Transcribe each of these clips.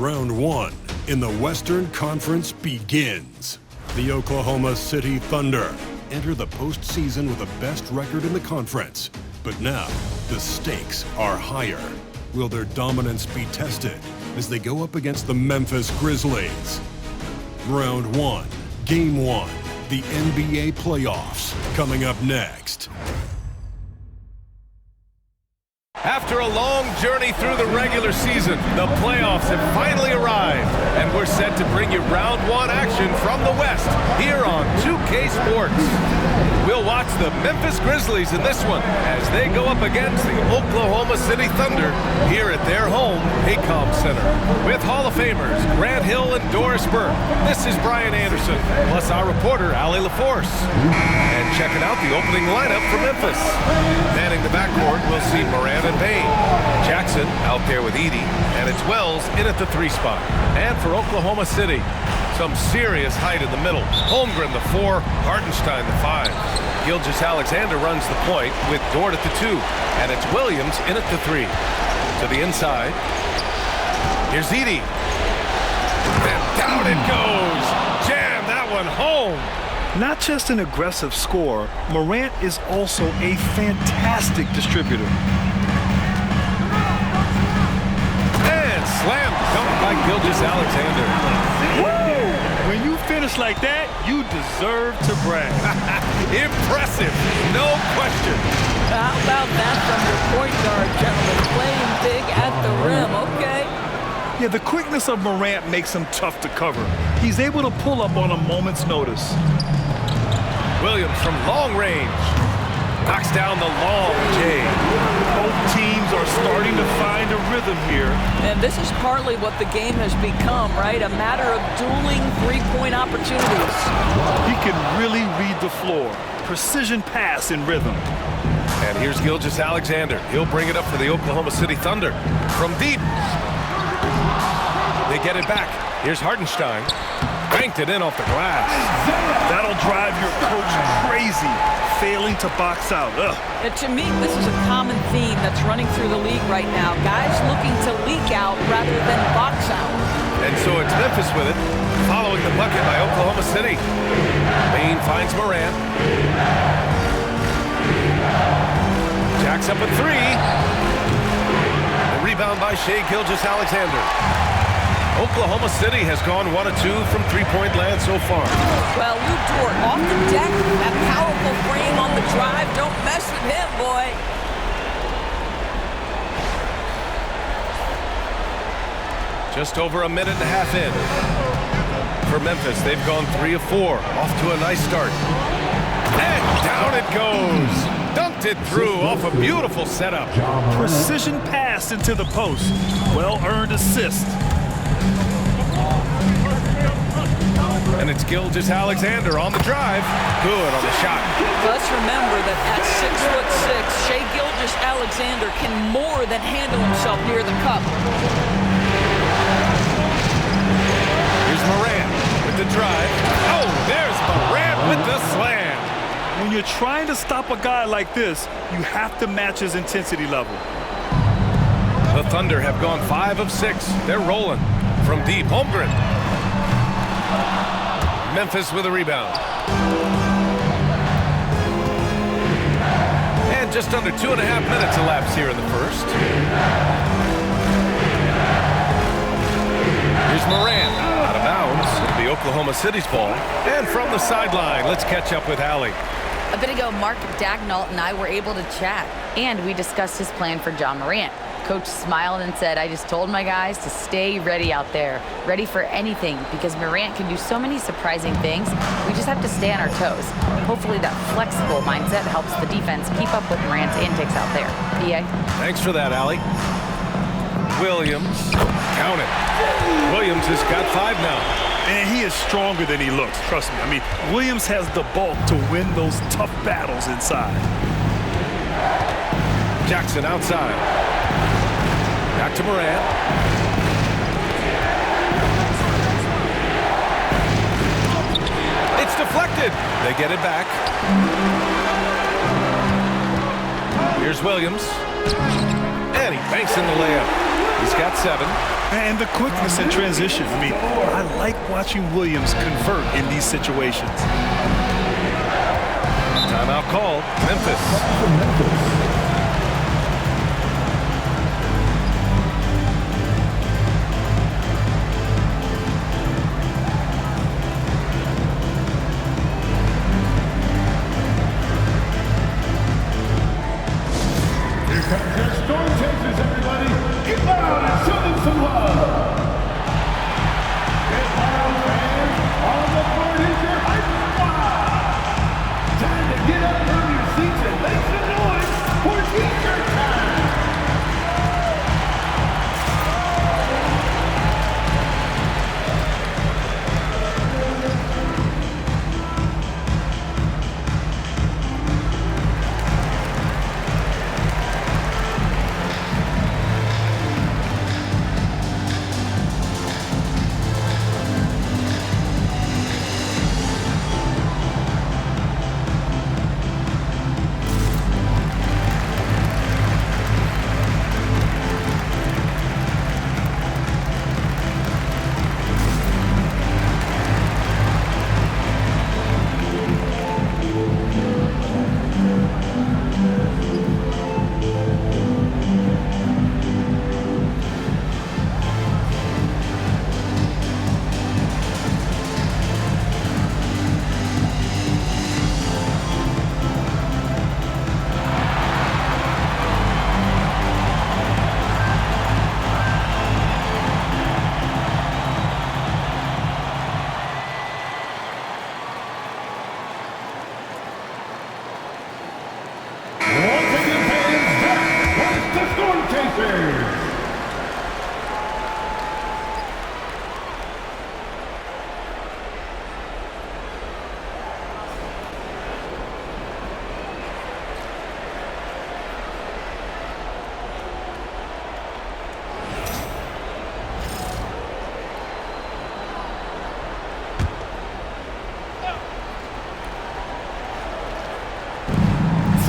Round 1 in the Western Conference begins. The Oklahoma City Thunder enter the postseason with the best record in the conference. But now, the stakes are higher. Will their dominance be tested as they go up against the Memphis Grizzlies? Round 1, Game 1, the NBA playoffs, coming up next. After a long journey through the regular season, the playoffs have finally arrived, and we're set to bring you round 1 action from the West here on 2K Sports. We'll watch the Memphis Grizzlies in this one as they go up against the Oklahoma City Thunder here at their home, Paycom Center. With Hall of Famers Grant Hill and Doris Burke, this is Brian Anderson, plus our reporter, Allie LaForce. And checking out the opening lineup for Memphis. Manning the backcourt, we'll see Morant and Payne. Jackson out there with Edey, and it's Wells in at the 3 spot. And for Oklahoma City, some serious height in the middle. Holmgren the 4, Hartenstein the 5. Gilgeous-Alexander runs the point with Dort at the 2, and it's Williams in at the 3. To the inside, here's Edey. And down it goes. Jam that one home. Not just an aggressive scorer, Morant is also a fantastic distributor. And slam dunk by Gilgeous-Alexander. Woo! When you finish like that, you deserve to brag. Impressive, no question. How about that from your point guard, gentlemen? Playing big at the rim, okay? Yeah, the quickness of Morant makes him tough to cover. He's able to pull up on a moment's notice. Williams from long range knocks down the long J. Both teams are starting to find a rhythm here. And this is partly what the game has become, right? A matter of dueling three-point opportunities. He can really read the floor. Precision pass in rhythm. And here's Gilgeous-Alexander. He'll bring it up for the Oklahoma City Thunder. From deep. They get it back. Here's Hartenstein. Banked it in off the glass. That'll drive your coach crazy, failing to box out. And to me, this is a common theme that's running through the league right now. Guys looking to leak out rather than box out. And so it's Memphis with it, following the bucket by Oklahoma City. Payne finds Morant. Jacks up a 3. The rebound by Shai Gilgeous-Alexander. Oklahoma City has gone 1 of 2 from three-point land so far. Well, Lou Dort off the deck, that powerful frame on the drive. Don't mess with him, boy. Just over a minute and a half in. For Memphis, they've gone 3 of 4. Off to a nice start. And down it goes. Dunked it through off a beautiful setup. Precision pass into the post. Well-earned assist. And it's Gilgeous-Alexander on the drive. Good on the shot. Let's remember that at 6'6", Shai Gilgeous-Alexander can more than handle himself near the cup. Here's Morant with the drive. Oh, there's Morant with the slam. When you're trying to stop a guy like this, you have to match his intensity level. The Thunder have gone 5 of 6. They're rolling. From deep, Holmgren. Memphis with a rebound. And just under 2.5 minutes elapsed here in the first. Here's Morant, out of bounds. It'll be Oklahoma City's ball. And from the sideline, let's catch up with Allie. A bit ago, Mark Dagnall and I were able to chat, and we discussed his plan for John Morant. Coach smiled and said, I just told my guys to stay ready out there, ready for anything, because Morant can do so many surprising things. We just have to stay on our toes. Hopefully that flexible mindset helps the defense keep up with Morant's antics out there. B.A. Thanks for that, Allie. Williams, count it. Williams has got 5 now. And he is stronger than he looks, trust me. I mean, Williams has the bulk to win those tough battles inside. Jackson outside. Back to Morant. It's deflected. They get it back. Here's Williams. And he banks in the layup. He's got 7. And the quickness in transition. I mean, I like watching Williams convert in these situations. Timeout call, Memphis. Here comes your storm chasers, everybody. Get loud and show them some love. Get loud, fans. On the court is your hype squad. Time to get up from your seats and make some noise for T-shirt time.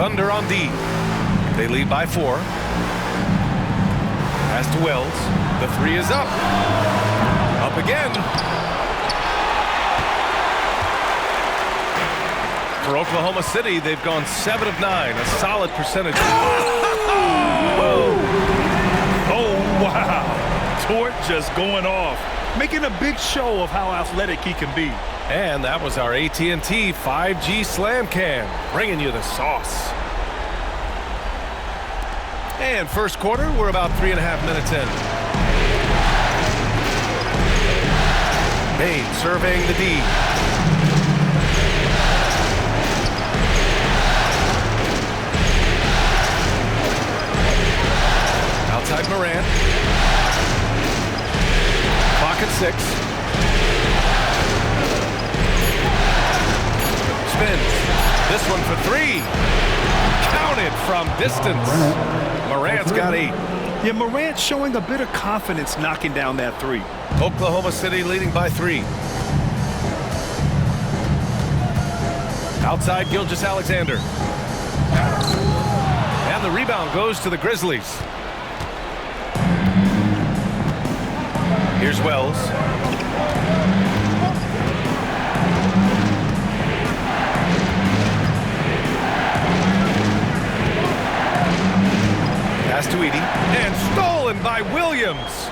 Thunder on D. They lead by 4. Pass to Wells. The 3 is up. Up again. For Oklahoma City, they've gone 7 of 9, a solid percentage. Oh, wow. Tort just going off, making a big show of how athletic he can be. And that was our AT&T 5G Slam Cam, bringing you the sauce. And first quarter, we're about 3.5 minutes in. Bain surveying the D. Outside Morant. Clock at 6. Spins. This one for 3. Counted from distance. Morant's got 8. Yeah, Morant showing a bit of confidence knocking down that 3. Oklahoma City leading by 3. Outside Gilgeous-Alexander. And the rebound goes to the Grizzlies. Here's Wells. Pass to Edey. And stolen by Williams.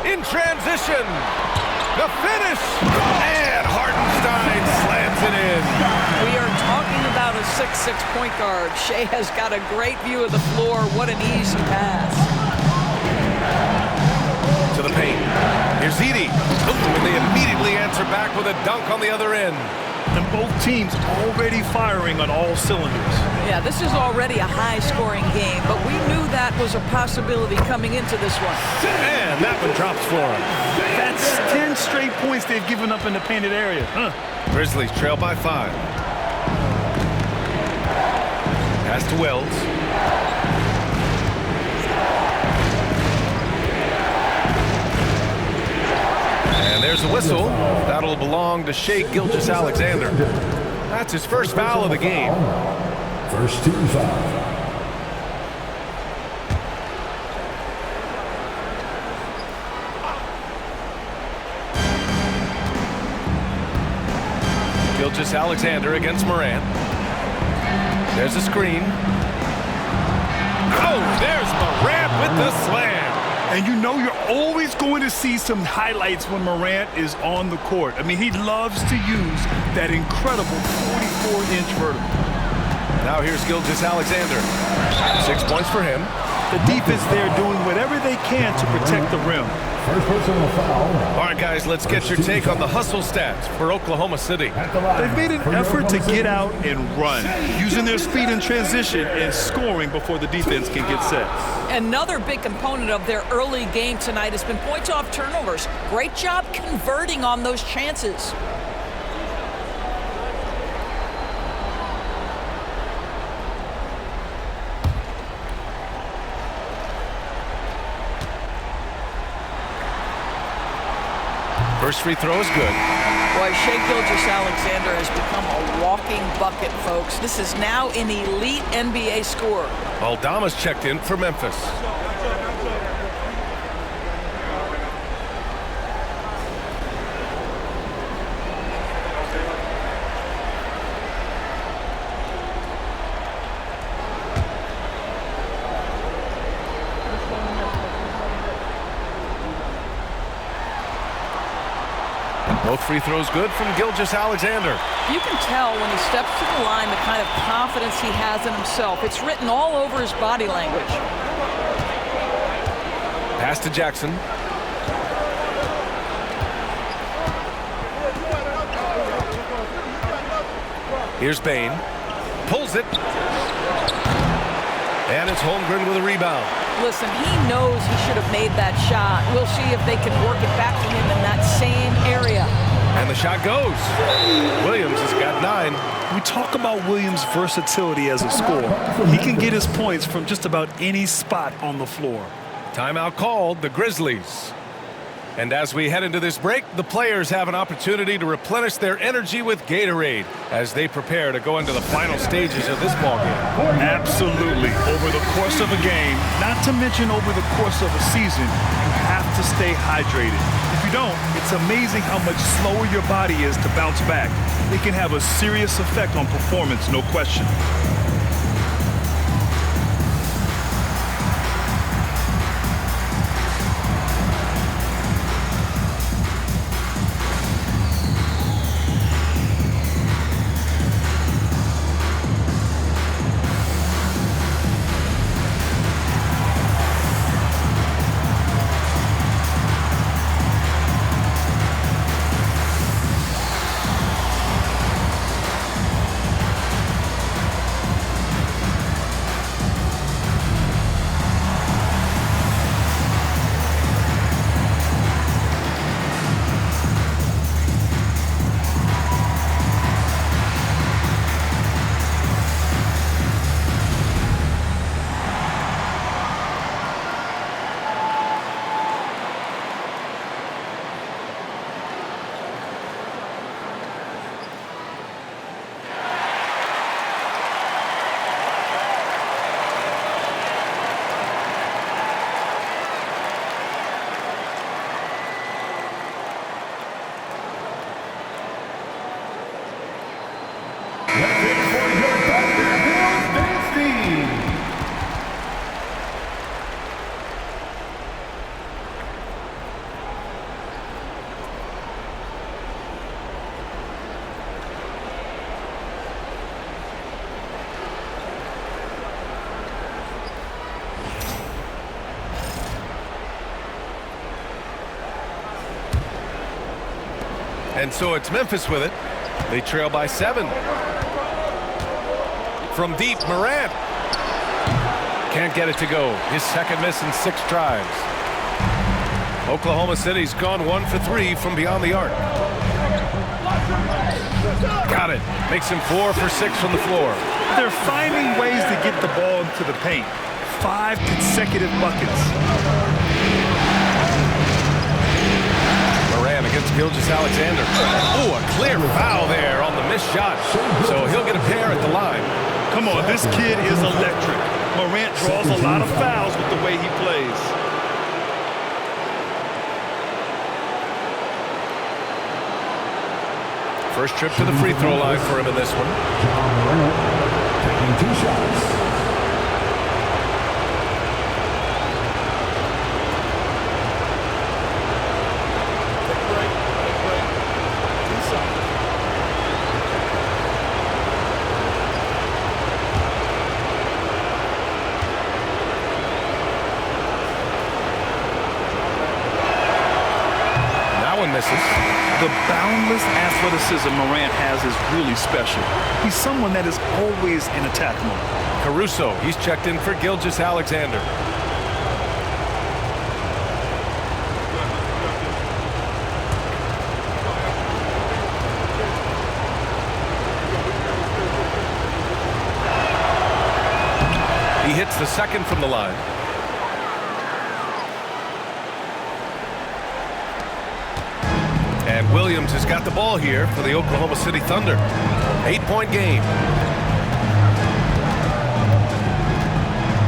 In transition. The finish. And Hartenstein slams it in. We are talking about a 6'6" point guard. Shai has got a great view of the floor. What an easy pass. To the paint. Here's Edey. And they immediately answer back with a dunk on the other end. And both teams already firing on all cylinders. Yeah, this is already a high-scoring game, but we knew that was a possibility coming into this one. And that one drops for them. That's 10 straight points they've given up in the painted area. Grizzlies trail by 5. Pass to Wells. And there's a whistle. That'll belong to Shai Gilgeous-Alexander. That's his first foul of the game. First team foul. Gilgeous-Alexander against Morant. There's a screen. Oh, there's Morant with the slam. And you know you're always going to see some highlights when Morant is on the court. I mean, he loves to use that incredible 44-inch vertical. Now here's Gilgeous-Alexander. 6 points for him. The defense there doing whatever they can to protect the rim. First personal foul. All right, guys, let's get your take on the hustle stats for Oklahoma City. They've made an effort to get out and run, using their speed in transition and scoring before the defense can get set. Another big component of their early game tonight has been points off turnovers. Great job converting on those chances. First free throw is good. Boy, Shai Gilgeous-Alexander has become a walking bucket, folks. This is now an elite NBA scorer. Aldama's checked in for Memphis. Both free throws good from Gilgeous-Alexander. You can tell when he steps to the line the kind of confidence he has in himself. It's written all over his body language. Pass to Jackson. Here's Bain. Pulls it. And it's Holmgren with a rebound. Listen, he knows he should have made that shot. We'll see if they can work it back to him in that same area. And the shot goes. Williams has got 9. We talk about Williams' versatility as a scorer. He can get his points from just about any spot on the floor. Timeout called, the Grizzlies. And as we head into this break, the players have an opportunity to replenish their energy with Gatorade as they prepare to go into the final stages of this ballgame. Absolutely. Over the course of a game, not to mention over the course of a season, you have to stay hydrated. If you don't, it's amazing how much slower your body is to bounce back. It can have a serious effect on performance, no question. And so it's Memphis with it. They trail by 7. From deep, Morant. Can't get it to go. His second miss in 6 tries. Oklahoma City's gone 1 for 3 from beyond the arc. Got it. Makes him 4 for 6 from the floor. They're finding ways to get the ball into the paint. 5 consecutive buckets. Morant against Gilgeous-Alexander. Oh, a clear foul there on the missed shot. So he'll get a pair at the line. Come on, this kid is electric. Morant draws a lot of fouls with the way he plays. First trip to the free throw line for him in this one. Taking 2 shots. The boundless athleticism Morant has is really special. He's someone that is always in attack mode. Caruso, he's checked in for Gilgeous-Alexander. He hits the second from the line. And Williams has got the ball here for the Oklahoma City Thunder. 8-point game.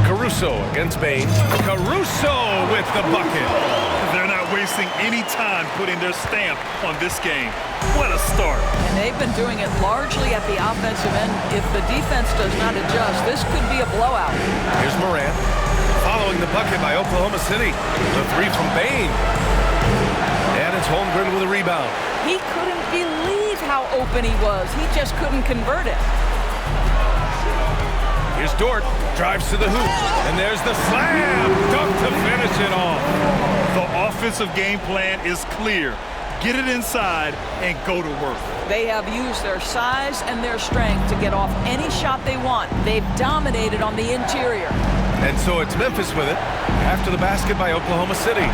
Caruso against Bane. Caruso with the bucket. They're not wasting any time putting their stamp on this game. What a start. And they've been doing it largely at the offensive end. If the defense does not adjust, this could be a blowout. Here's Morant. Following the bucket by Oklahoma City. The three from Bane. And it's Holmgren with a rebound. He couldn't believe how open he was. He just couldn't convert it. Here's Dort. Drives to the hoop. And there's the slam. Dunk to finish it off. The offensive game plan is clear. Get it inside and go to work. They have used their size and their strength to get off any shot they want. They've dominated on the interior. And so it's Memphis with it after the basket by Oklahoma City.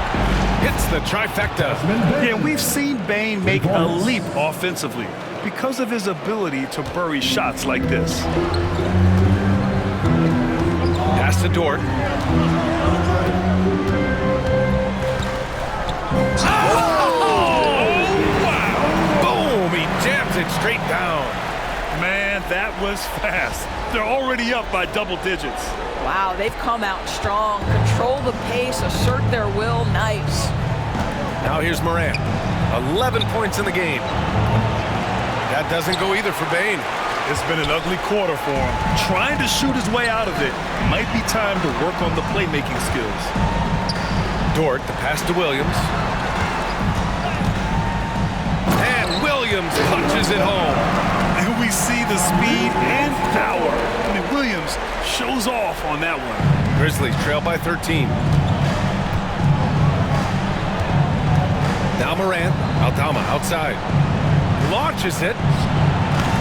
Hits the trifecta. Yeah, we've seen Bane make a leap offensively because of his ability to bury shots like this. Pass to Dort. Straight down. Man, that was fast. They're already up by double digits. Wow, they've come out strong, control the pace, assert their will. Nice. Now here's Morant. 11 points in the game. That doesn't go either for Bane. It's been an ugly quarter for him. Trying to shoot his way out of it. Might be time to work on the playmaking skills. Dort, the pass to Williams. Williams punches it home. And we see the speed and power. I mean, Williams shows off on that one. Grizzlies trail by 13. Now Morant. Aldama outside. Launches it.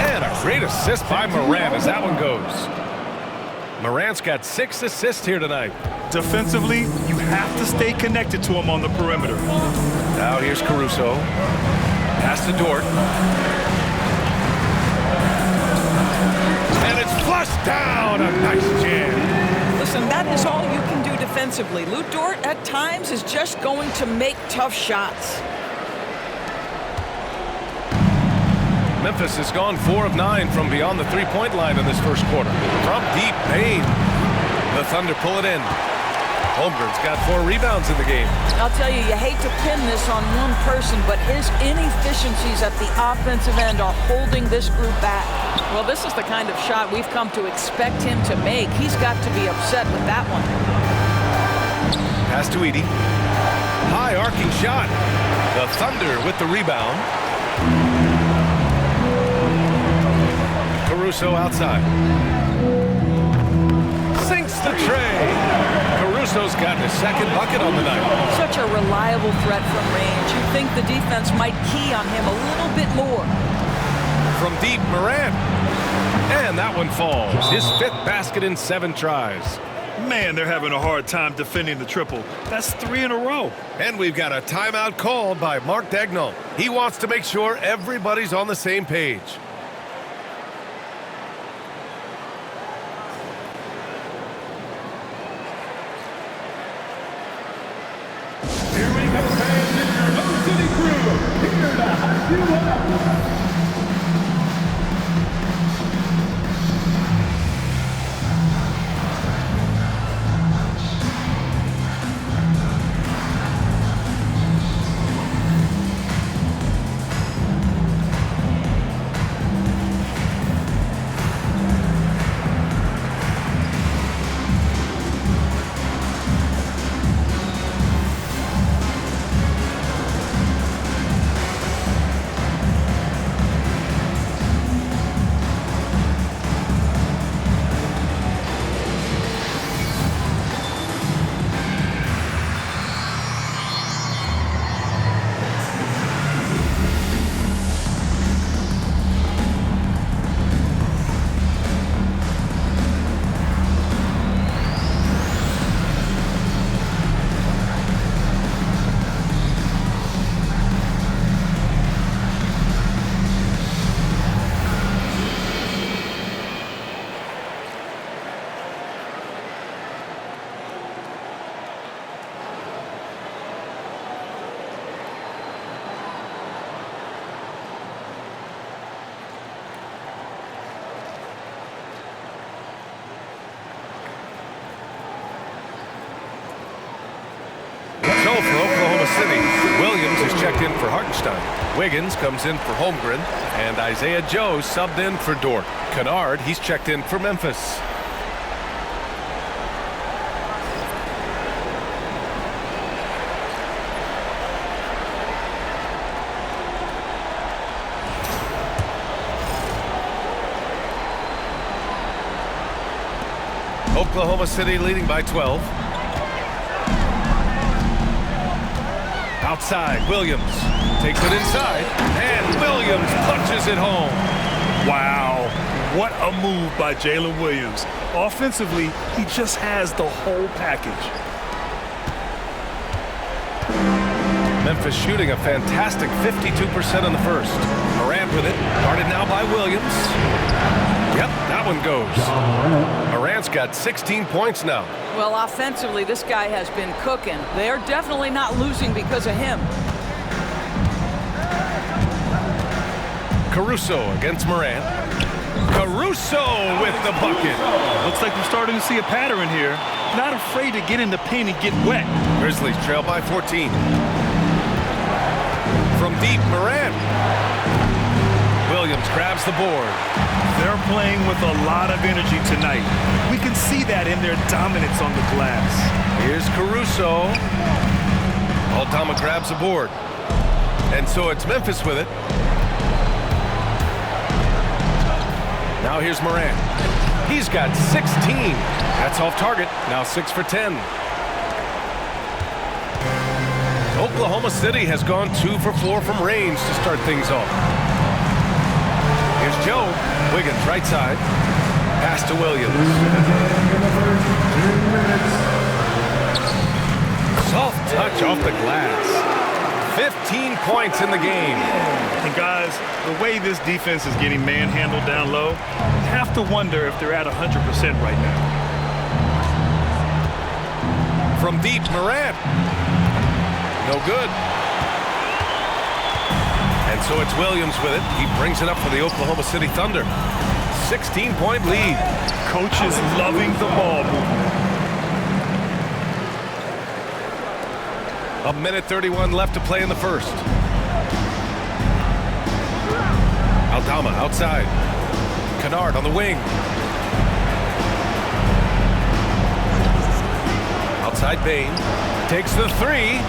And a great assist by Morant as that one goes. Morant's got 6 assists here tonight. Defensively, you have to stay connected to him on the perimeter. Now here's Caruso. Pass to Dort. And it's flushed down. A nice jam. Listen, that is all you can do defensively. Lou Dort, at times, is just going to make tough shots. Memphis has gone 4 of 9 from beyond the three-point line in this first quarter. From deep, Bane. The Thunder pull it in. Holmgren's got 4 rebounds in the game. I'll tell you, you hate to pin this on one person, but his inefficiencies at the offensive end are holding this group back. Well, this is the kind of shot we've come to expect him to make. He's got to be upset with that one. Pass to Edey. High arcing shot. The Thunder with the rebound. Caruso outside. Sinks the tray. Caruso's gotten his second bucket on the night. Such a reliable threat from range. You'd think the defense might key on him a little bit more. From deep, Morant. And that one falls. His 5th basket in 7 tries. Man, they're having a hard time defending the triple. That's 3 in a row. And we've got a timeout called by Mark Daigneault. He wants to make sure everybody's on the same page. checked in for Hartenstein. Wiggins comes in for Holmgren. And Isaiah Joe subbed in for Dort. Kennard, he's checked in for Memphis. Oklahoma City leading by 12. Outside, Williams takes it inside, and Williams punches it home. Wow, what a move by Jalen Williams. Offensively, he just has the whole package. Memphis shooting a fantastic 52% in the first. Morant with it, guarded now by Williams. Yep, that one goes. Morant's got 16 points now. Well, offensively, this guy has been cooking. They're definitely not losing because of him. Caruso against Morant. Caruso with the bucket. Looks like we're starting to see a pattern here. Not afraid to get in the paint and get wet. Grizzlies trail by 14. From deep, Morant. Williams grabs the board. They're playing with a lot of energy tonight. We can see that in their dominance on the glass. Here's Caruso. Aldama grabs the board. And so it's Memphis with it. Now here's Morant. He's got 16. That's off target. Now 6 for 10. Oklahoma City has gone 2 for 4 from range to start things off. Here's Joe. Wiggins right side. Pass to Williams. Soft touch off the glass. 15 points in the game. And guys, the way this defense is getting manhandled down low, you have to wonder if they're at 100% right now. From deep, Morant. No good. And so it's Williams with it. He brings it up for the Oklahoma City Thunder. 16-point lead. Coach is loving the ball movement. A minute 31 left to play in the first. Aldama outside. Kennard on the wing. Outside Bane. Takes the three.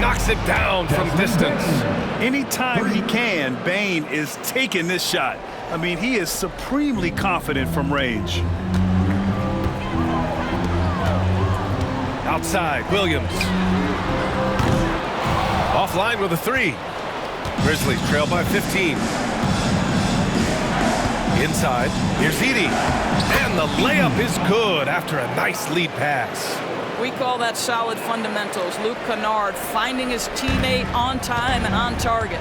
Knocks it down from distance. Anytime he can, Bane is taking this shot. I mean, he is supremely confident from range. Outside, Williams. Offline with a three. Grizzlies trail by 15. Inside, here's Edey. And the layup is good after a nice lead pass. We call that solid fundamentals. Luke Kennard finding his teammate on time and on target.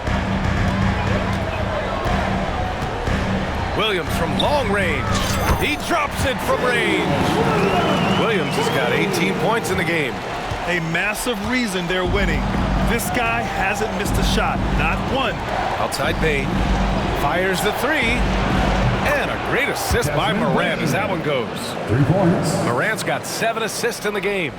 Williams from long range. He drops it from range. Williams has got 18 points in the game. A massive reason they're winning. This guy hasn't missed a shot, not one. Outside Bane. Fires the three. And a great assist by Morant as that one goes. 3 points. Morant's got 7 assists in the game.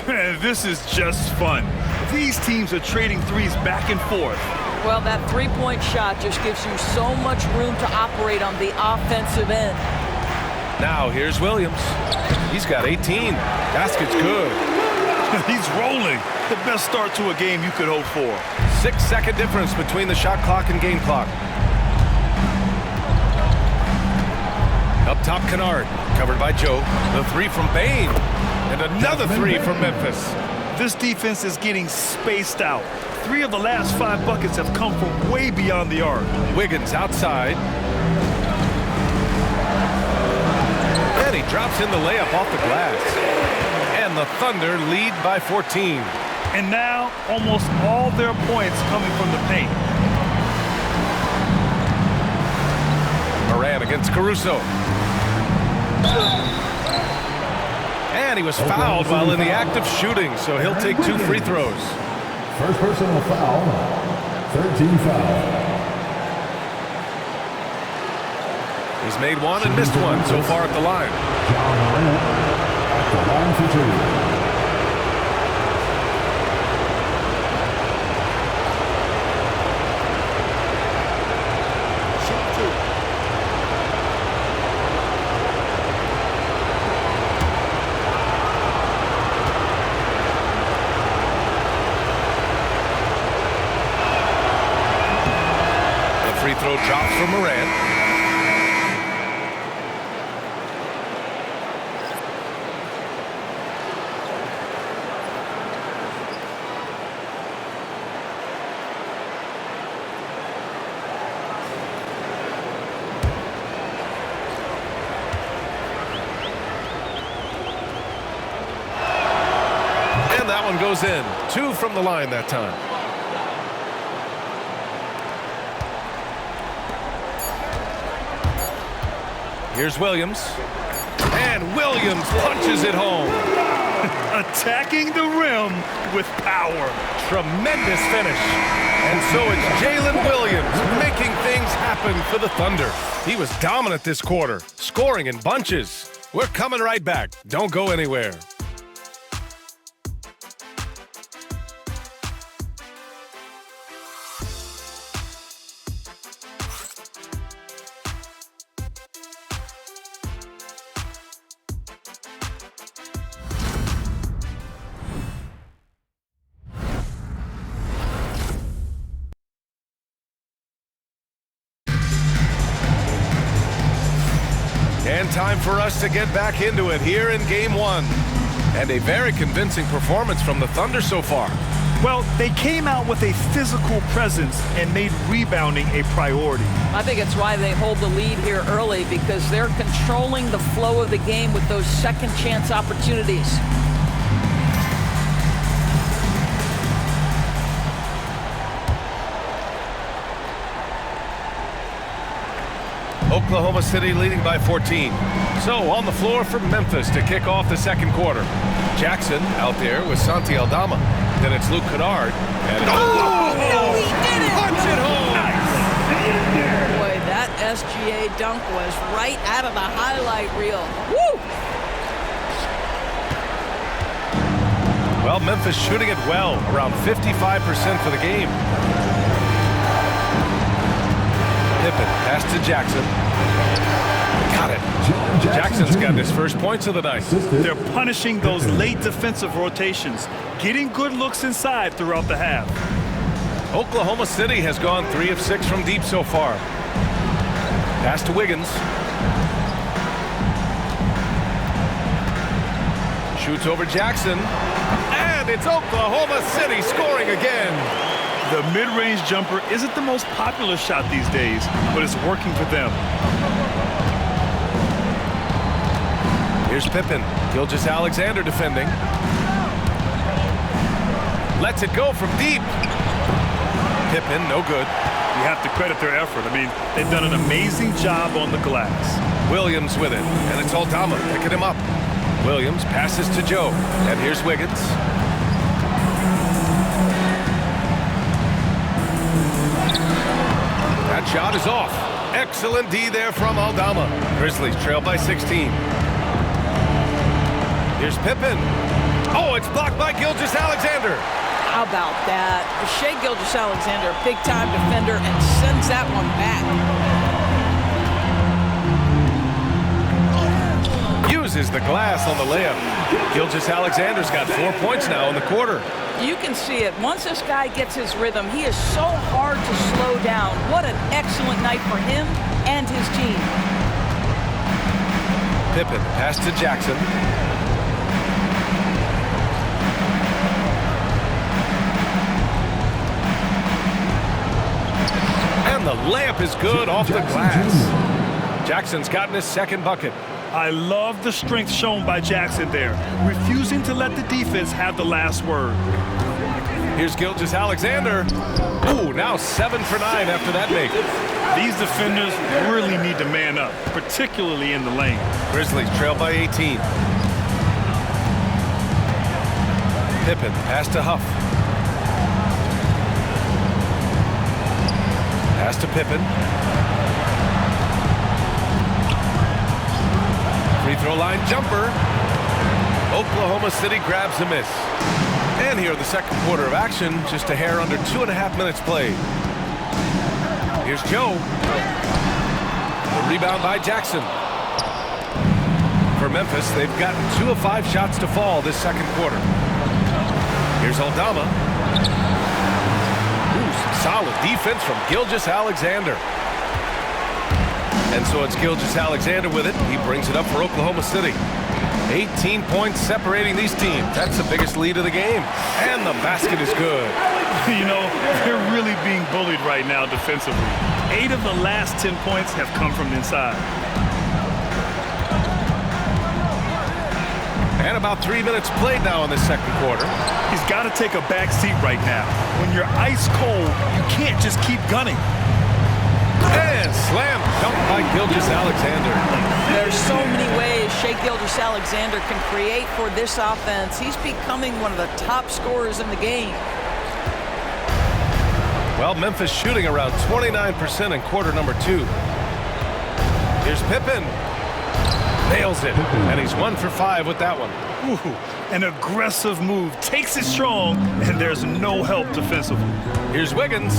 This is just fun. These teams are trading threes back and forth. Well, that three-point shot just gives you so much room to operate on the offensive end. Now here's Williams. He's got 18. Basket's good. He's rolling. The best start to a game you could hope for. 6-second difference between the shot clock and game clock. Up top, Kennard, covered by Joe. The three from Bane, and another three from Memphis. This defense is getting spaced out. 3 of the last 5 buckets have come from way beyond the arc. Wiggins outside. And he drops in the layup off the glass. And the Thunder lead by 14. And now, almost all their points coming from the paint. Morant against Caruso. And he was fouled while in the act of shooting, so he'll take 2 free throws. First personal foul. 13 foul. He's made 1 and missed 1 so far at the line. John Morant at the line for 2. throw drops for Morant. And that one goes in. 2 from the line that time. Here's Williams. And Williams punches it home. Attacking the rim with power. Tremendous finish. And so it's Jalen Williams making things happen for the Thunder. He was dominant this quarter, scoring in bunches. We're coming right back. Don't go anywhere. And time for us to get back into it here in Game 1. And a very convincing performance from the Thunder so far. Well, they came out with a physical presence and made rebounding a priority. I think it's why they hold the lead here early, because they're controlling the flow of the game with those second chance opportunities. Oklahoma City leading by 14. So on the floor for Memphis to kick off the second quarter. Jackson out there with Santi Aldama. Then it's Luke Kennard. And Oh, no, he did it! punch it home! Boy, that SGA dunk was right out of the highlight reel. Woo! Well, Memphis shooting it well, around 55% for the game. Pippen, pass to Jackson. Got it. Jackson's got his first points of the night. They're punishing those late defensive rotations, getting good looks inside throughout the half. Oklahoma City has gone 3 of 6 from deep so far. Pass to Wiggins. Shoots over Jackson. And it's Oklahoma City scoring again. The mid-range jumper isn't the most popular shot these days, but it's working for them. Here's Pippen. Gilgeous-Alexander defending. Lets it go from deep. Pippen, no good. You have to credit their effort. I mean, they've done an amazing job on the glass. Williams with it, and it's Aldama picking him up. Williams passes to Joe, and here's Wiggins. That shot is off. Excellent D there from Aldama. Grizzlies trail by 16. Here's Pippen. Oh, it's blocked by Gilgeous-Alexander. How about that? Shai Gilgeous-Alexander, big-time defender, and sends that one back. Uses the glass on the layup. Gilgeous-Alexander's got 4 points now in the quarter. You can see it. Once this guy gets his rhythm, he is so hard to slow down. What an excellent night for him and his team. Pippen, pass to Jackson. And the layup is good off the glass. Jackson's gotten his second bucket. I love the strength shown by Jackson there, refusing to let the defense have the last word. Here's Gilgeous-Alexander. Ooh, now 7 for 9 after that make. These defenders really need to man up, particularly in the lane. Grizzlies trail by 18. Pippen, pass to Huff. Pass to Pippen. Free throw line jumper. Oklahoma City grabs a miss. And here, the second quarter of action, just a hair under 2.5 minutes played. Here's Joe. The rebound by Jackson. For Memphis, they've gotten 2 of 5 shots to fall this second quarter. Here's Aldama. Ooh, some solid defense from Gilgeous-Alexander. And so it's Gilgeous-Alexander with it. He brings it up for Oklahoma City. 18 points separating these teams. That's the biggest lead of the game. And the basket is good. You know, they're really being bullied right now defensively. 8 of the last 10 points have come from inside. And about 3 minutes played now in the second quarter. He's got to take a back seat right now. When you're ice cold, you can't just keep gunning. And slam dunk by Gilgeous-Alexander. There's so many ways Shai Gilgeous-Alexander can create for this offense. He's becoming one of the top scorers in the game. Well, Memphis shooting around 29% in quarter number 2. Here's Pippen. Nails it. And he's 1 for 5 with that one. Ooh, an aggressive move. Takes it strong, and there's no help defensively. Here's Wiggins.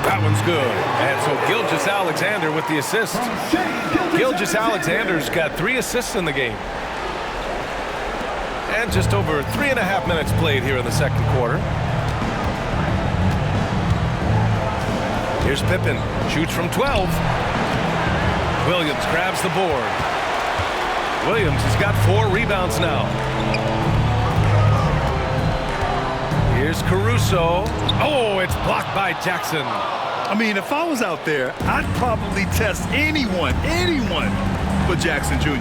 That one's good. And so Gilgeous-Alexander with the assist. Gilgeous-Alexander's got 3 assists in the game. And just over 3.5 minutes played here in the second quarter. Here's Pippen. Shoots from 12. Williams grabs the board. Williams has got 4 rebounds now. Here's Caruso. Oh, it's blocked by Jackson. I mean, if I was out there, I'd probably test anyone but Jackson Jr.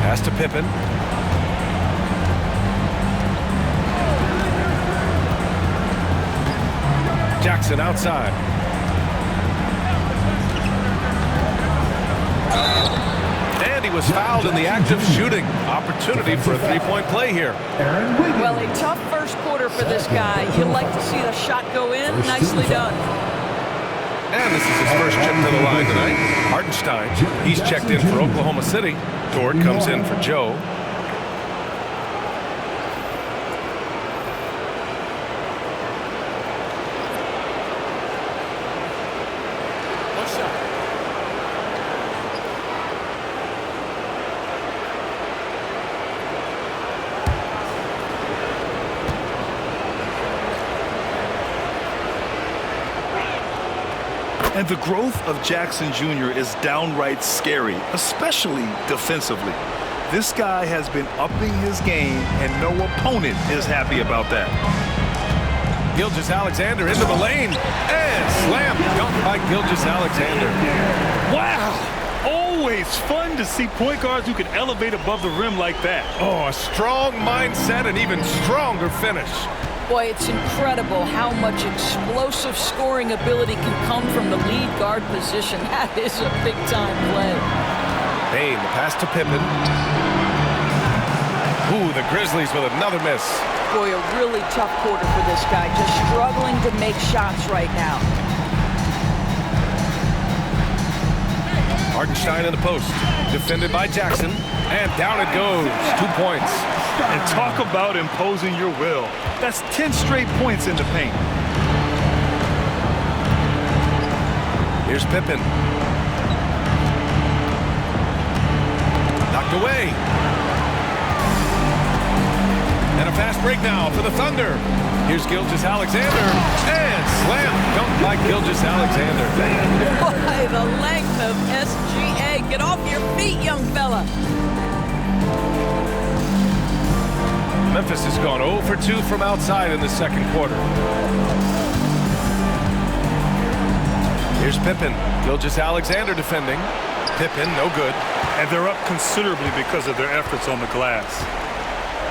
Pass to Pippen. Jackson outside. And he was fouled in the act of shooting. Opportunity for a 3-point play here. Well, a tough first quarter for this guy. You'd like to see the shot go in. Nicely done. And this is his first trip to the line tonight. Hartenstein, he's checked in for Oklahoma City. Dort comes in for Joe. And the growth of Jackson Jr. is downright scary, especially defensively. This guy has been upping his game, and no opponent is happy about that. Gilgeous-Alexander into the lane. And slam dunk by Gilgeous-Alexander. Wow! Always fun to see point guards who can elevate above the rim like that. Oh, a strong mindset and even stronger finish. Boy, it's incredible how much explosive scoring ability can come from the lead guard position. That is a big-time play. Payne, the pass to Pippen. Ooh, the Grizzlies with another miss. Boy, a really tough quarter for this guy. Just struggling to make shots right now. Hartenstein in the post. Defended by Jackson. And down it goes. 2 points. And talk about imposing your will. That's 10 straight points in the paint. Here's Pippen. Knocked away. And a fast break now for the Thunder. Here's Gilgeous-Alexander. And slam dunk by Gilgeous-Alexander. Boy, the length of SGA. Get off your feet, young fella. Memphis has gone 0 for 2 from outside in the second quarter. Here's Pippen. Gilgeous-Alexander defending. Pippen, no good. And they're up considerably because of their efforts on the glass.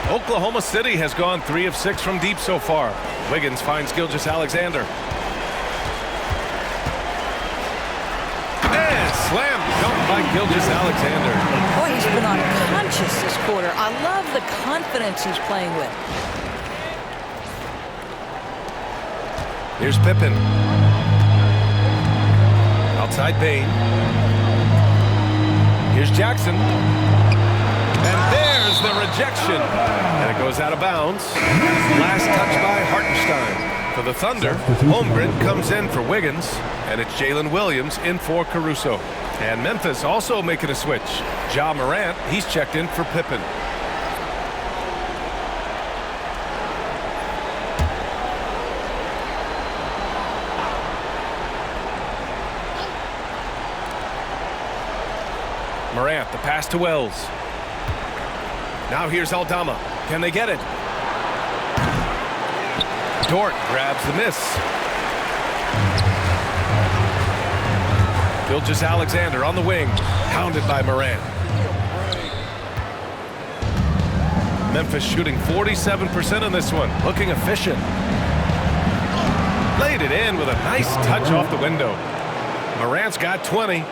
Oklahoma City has gone 3 of 6 from deep so far. Wiggins finds Gilgeous-Alexander. And slam dunk by Gilgeous-Alexander. Boy, he's been unconscious this quarter. I love the confidence he's playing with. Here's Pippen. Outside Payne. Here's Jackson. And there's the rejection. And it goes out of bounds. Last touch by Hartenstein. For the Thunder, Holmgren comes in for Wiggins. And it's Jalen Williams in for Caruso. And Memphis also making a switch. Ja Morant, he's checked in for Pippen. Morant, the pass to Wells. Now here's Aldama. Can they get it? Dort grabs the miss. Gilgeous-Alexander on the wing, pounded by Morant. Memphis shooting 47% on this one, looking efficient. Laid it in with a nice touch off the window. Morant's got 20.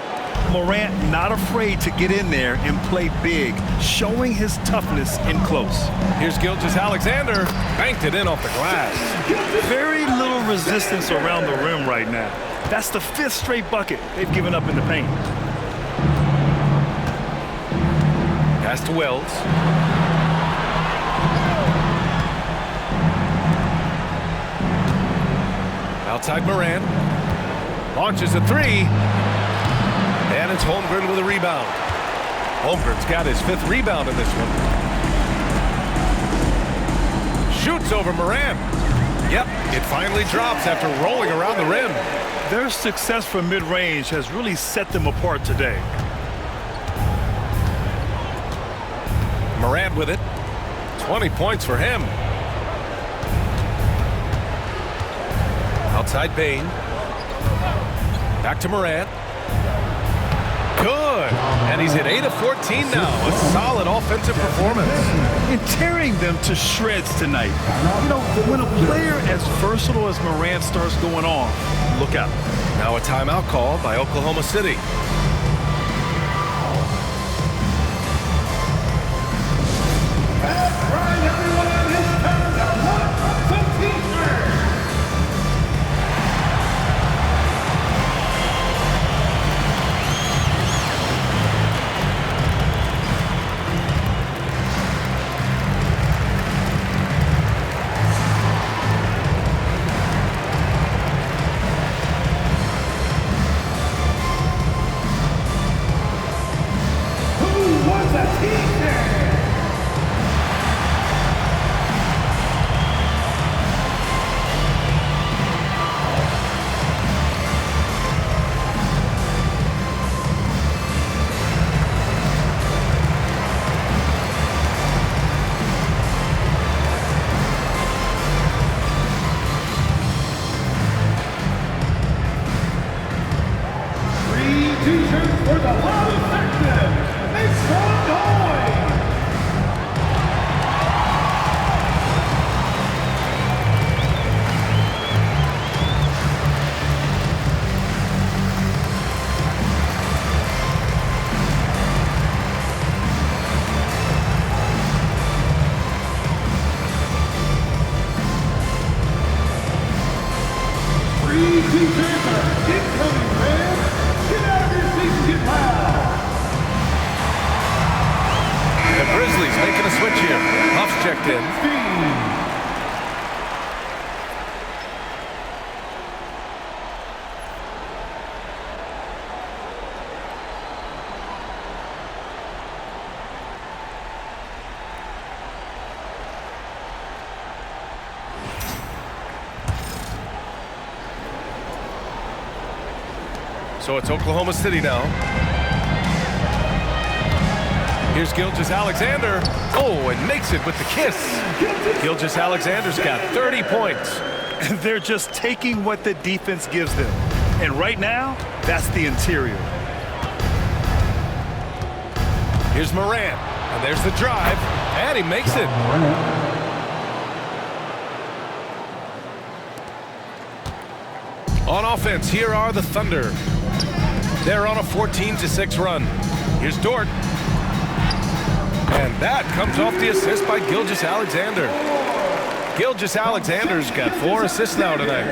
Morant not afraid to get in there and play big, showing his toughness in close. Here's Gilgeous-Alexander, banked it in off the glass. Very little resistance around the rim right now. That's the 5th straight bucket they've given up in the paint. Pass to Wells. Outside Morant. Launches a 3. And it's Holmgren with a rebound. Holmgren's got his 5th rebound in this one. Shoots over Morant. Yep, it finally drops after rolling around the rim. Their success from mid-range has really set them apart today. Morant with it. 20 points for him. Outside Bain. Back to Morant. Good. And he's at 8 of 14 now. A solid offensive performance. And tearing them to shreds tonight. You know, when a player as versatile as Morant starts going off, look out. Now a timeout call by Oklahoma City. That's right, everyone. It's time to put some T-shirts. Who wants a T-shirt? T-shirts for the loud section. Make some noise. Free T-shirts are incoming, man. Get out of your seats and get loud. The Grizzlies making a switch here. Huff's checked in. So it's Oklahoma City now. Here's Gilgeous-Alexander. Oh, and makes it with the kiss. Gilgeous-Alexander's got 30 points. And they're just taking what the defense gives them. And right now, that's the interior. Here's Morant. And there's the drive. And he makes it. On offense, here are the Thunder. They're on a 14-6 run. Here's Dort. And that comes off the assist by Gilgeous-Alexander. Gilgeous-Alexander's got 4 assists now tonight.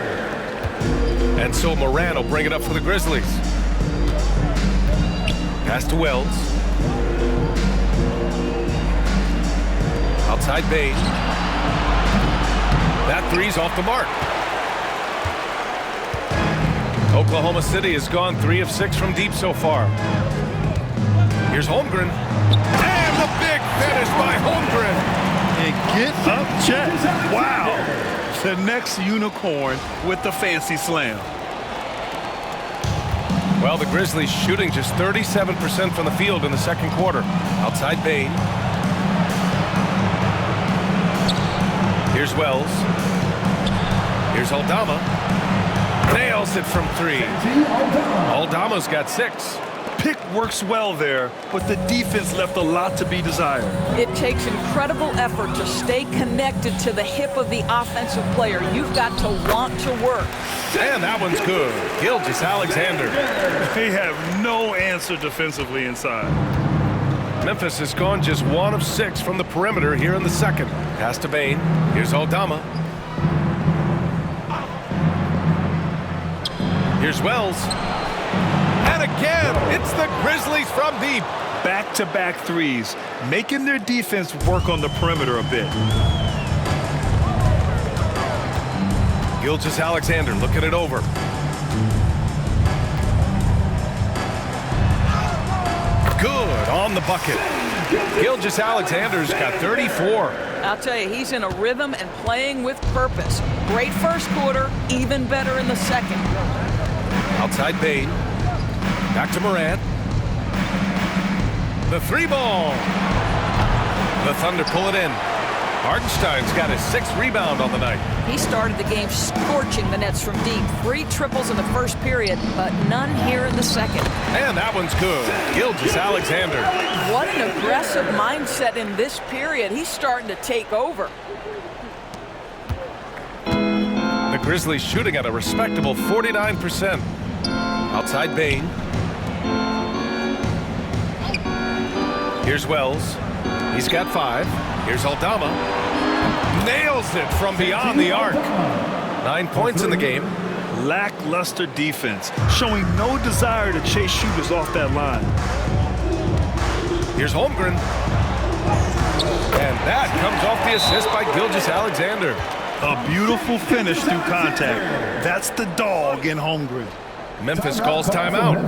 And so Morant will bring it up for the Grizzlies. Pass to Wells. Outside Bain. That three's off the mark. Oklahoma City has gone 3 of 6 from deep so far. Here's Holmgren. And the big finish by Holmgren. And get up, Chet. Wow. The next unicorn with the fancy slam. Well, the Grizzlies shooting just 37% from the field in the second quarter. Outside Bane. Here's Wells. Here's Aldama. Nails it from 3. Aldama's got 6. Pick works well there, but the defense left a lot to be desired. It takes incredible effort to stay connected to the hip of the offensive player. You've got to want to work. And that one's good. Gilgeous-Alexander. They have no answer defensively inside. Memphis has gone just 1 of 6 from the perimeter here in the second. Pass to Bane. Here's Aldama. Here's Wells. And again, it's the Grizzlies from deep. Back-to-back threes, making their defense work on the perimeter a bit. Gilgeous-Alexander looking it over. Good on the bucket. Gilgeous-Alexander's got 34. I'll tell you, he's in a rhythm and playing with purpose. Great first quarter, even better in the second. Outside Bane. Back to Morant. The 3-ball. The Thunder pull it in. Hartenstein's got his 6th rebound on the night. He started the game scorching the Nets from deep. 3 triples in the first period, but none here in the second. And that one's good. Gilgeous-Alexander. What an aggressive mindset in this period. He's starting to take over. The Grizzlies shooting at a respectable 49%. Outside Bane. Here's Wells. He's got 5. Here's Aldama. Nails it from beyond the arc. 9 points in the game. Lackluster defense, showing no desire to chase shooters off that line. Here's Holmgren. And that comes off the assist by Gilgeous-Alexander. A beautiful finish through contact. That's the dog in Holmgren. Memphis calls timeout.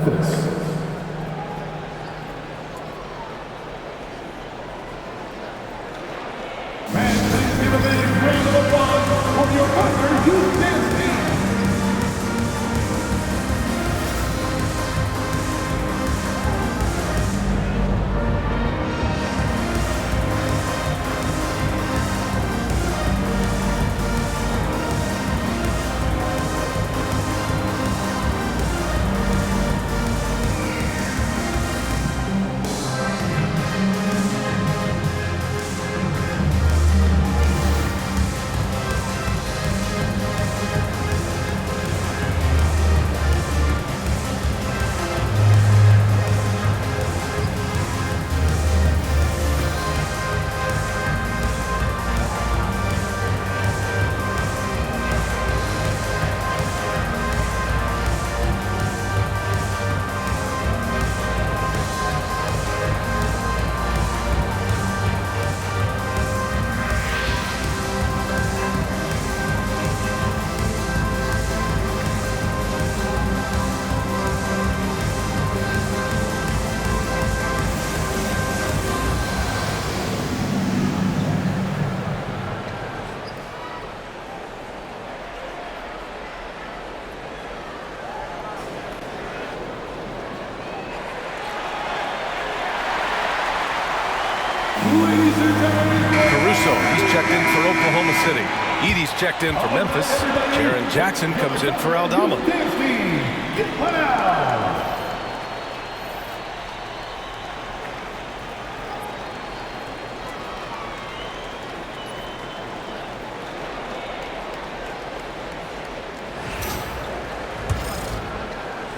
Caruso, he's checked in for Oklahoma City. Edey's checked in for Memphis. Jaren Jackson comes in for Aldama.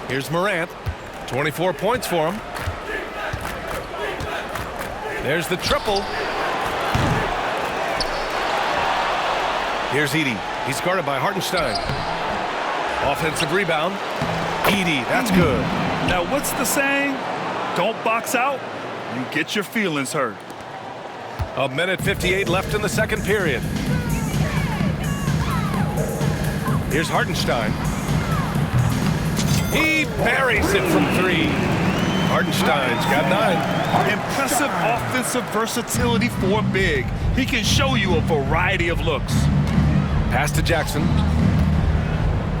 Here's Morant. 24 points for him. There's the triple. Here's Edey. He's guarded by Hartenstein. Offensive rebound. Edey, that's good. Now, what's the saying? Don't box out, you get your feelings hurt. 1:58 left in the second period. Here's Hartenstein. He buries it from 3. Hartenstein's got 9. Impressive offensive versatility for big. He can show you a variety of looks. Pass to Jackson.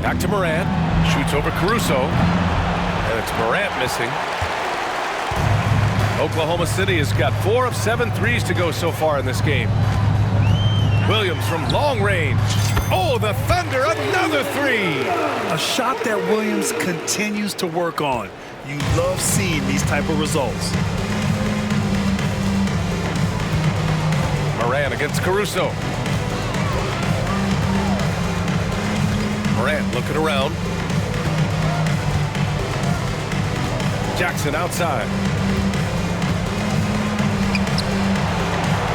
Back to Morant. Shoots over Caruso. And And it's Morant missing. Oklahoma City has got 4 of 7 threes to go so far in this game. Williams from long range. Oh, the Thunder, another three. A shot that Williams continues to work on. You love seeing these type of results. Morant against Caruso. Morant looking around. Jackson outside.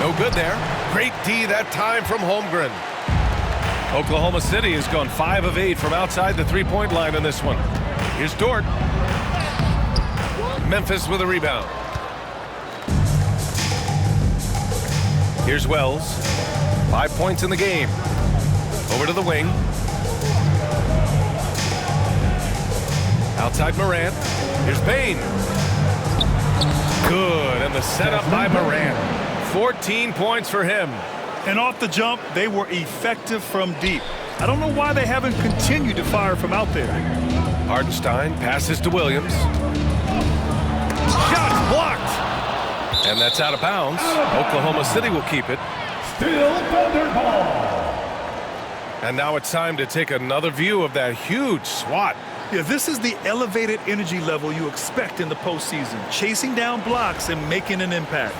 No good there. Great D that time from Holmgren. Oklahoma City has gone 5 of 8 from outside the three-point line in this one. Here's Dort. Memphis with a rebound. Here's Wells. 5 points in the game. Over to the wing. Outside Morant. Here's Bain. Good, and the setup by Morant. 14 points for him. And off the jump, they were effective from deep. I don't know why they haven't continued to fire from out there. Hartenstein passes to Williams. Shot blocked. And that's out of bounds. Oklahoma City will keep it. Still Thunder ball. And now it's time to take another view of that huge swat. Yeah, this is the elevated energy level you expect in the postseason. Chasing down blocks and making an impact.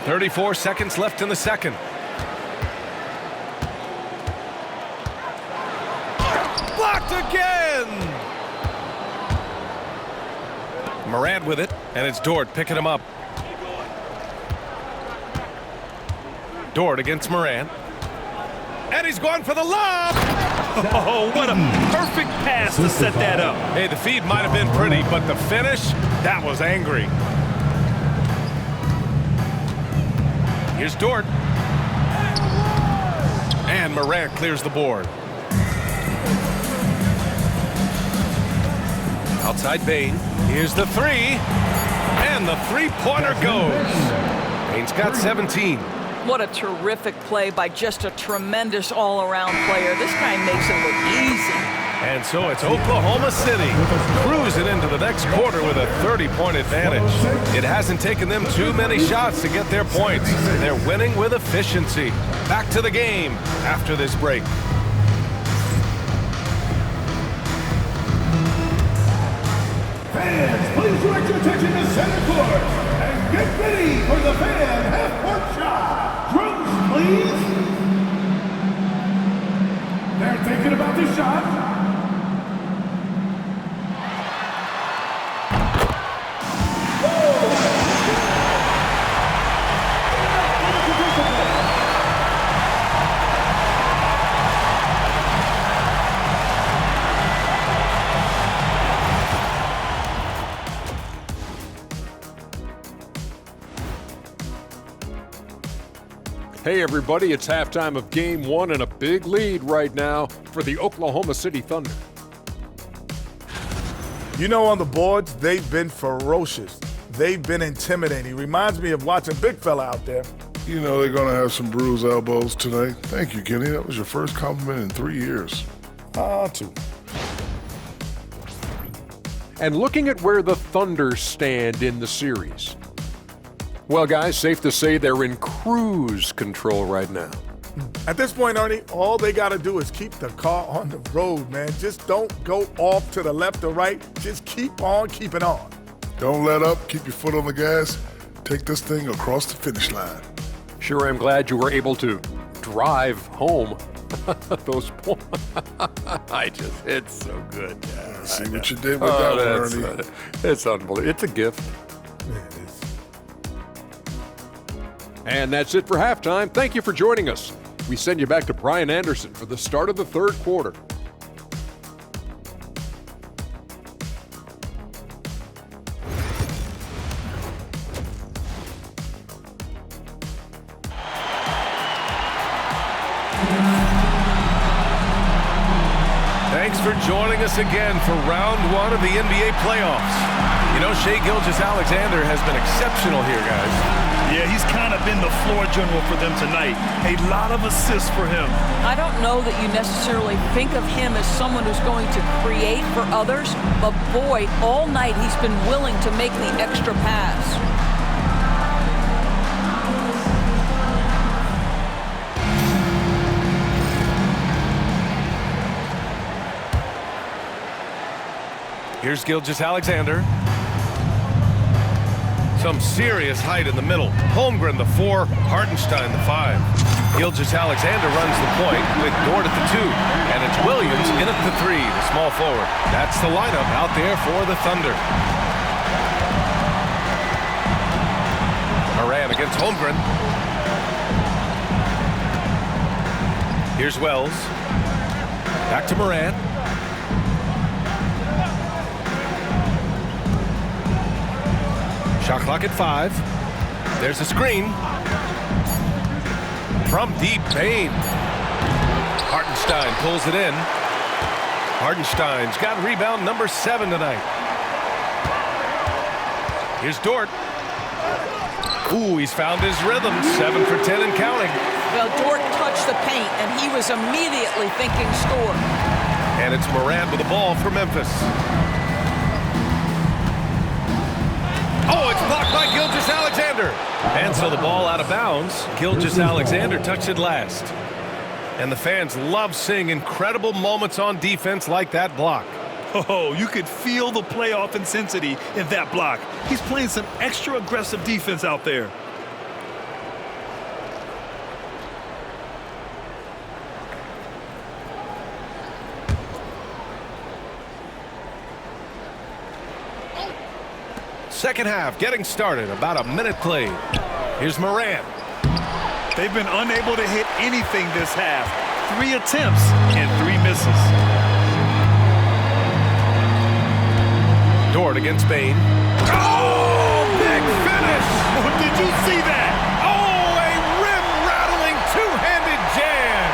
.34 seconds left in the second. Blocked again! Morant with it, and it's Dort picking him up. Dort against Morant. And he's going for the lob! Oh, what a perfect pass to set that up. Hey, the feed might have been pretty, but the finish, that was angry. Here's Dort. And Morant clears the board. Outside Bain. Here's the three. And the three-pointer goes. Bain's got 17. What a terrific play by just a tremendous all-around player. This guy makes it look easy. And so it's Oklahoma City cruising into the next quarter with a 30-point advantage. It hasn't taken them too many shots to get their points. They're winning with efficiency. Back to the game after this break. Fans, please direct your attention to center court and get ready for the fan half-court shot. Drums, please. They're thinking about the shot. Hey everybody, it's halftime of Game 1 and a big lead right now for the Oklahoma City Thunder. You know, on the boards, they've been ferocious. They've been intimidating. Reminds me of watching big fella out there. You know they're going to have some bruised elbows tonight. Thank you, Kenny. That was your first compliment in 3 years. Two. And looking at where the Thunder stand in the series. Well, guys, safe to say they're in cruise control right now. At this point, Ernie, all they got to do is keep the car on the road, man. Just don't go off to the left or right. Just keep on keeping on. Don't let up. Keep your foot on the gas. Take this thing across the finish line. Sure, I'm glad you were able to drive home those points. It's so good. Yeah, See what you did with that one, Ernie. It's unbelievable. It's a gift. And that's it for halftime. Thank you for joining us. We send you back to Brian Anderson for the start of the third quarter. Thanks for joining us again for round 1 of the NBA playoffs. You know, Shai Gilgeous-Alexander has been exceptional here, guys. Yeah, he's kind of been the floor general for them tonight. A lot of assists for him. I don't know that you necessarily think of him as someone who's going to create for others, but boy, all night he's been willing to make the extra pass. Here's Gilgeous-Alexander. Some serious height in the middle. Holmgren, the 4, Hartenstein, the 5. Gilgeous-Alexander runs the point with Dort at the 2. And it's Williams in at the 3, the small forward. That's the lineup out there for the Thunder. Morant against Holmgren. Here's Wells. Back to Morant. Shot clock at 5. There's a screen. From deep, Payne. Hartenstein pulls it in. Hartenstein's got rebound number 7 tonight. Here's Dort. Ooh, he's found his rhythm. 7 for 10 and counting. Well, Dort touched the paint, and he was immediately thinking score. And it's Morant with the ball for Memphis. Oh, it's blocked by Gilgeous-Alexander. And so the ball out of bounds. Gilgeous-Alexander touched it last. And the fans love seeing incredible moments on defense like that block. Oh, you could feel the playoff intensity in that block. He's playing some extra aggressive defense out there. Second half getting started. About a minute played. Here's Morant. They've been unable to hit anything this half. 3 attempts and 3 misses. Dort against Payne. Oh, big finish! Did you see that? Oh, a rim-rattling two-handed jam!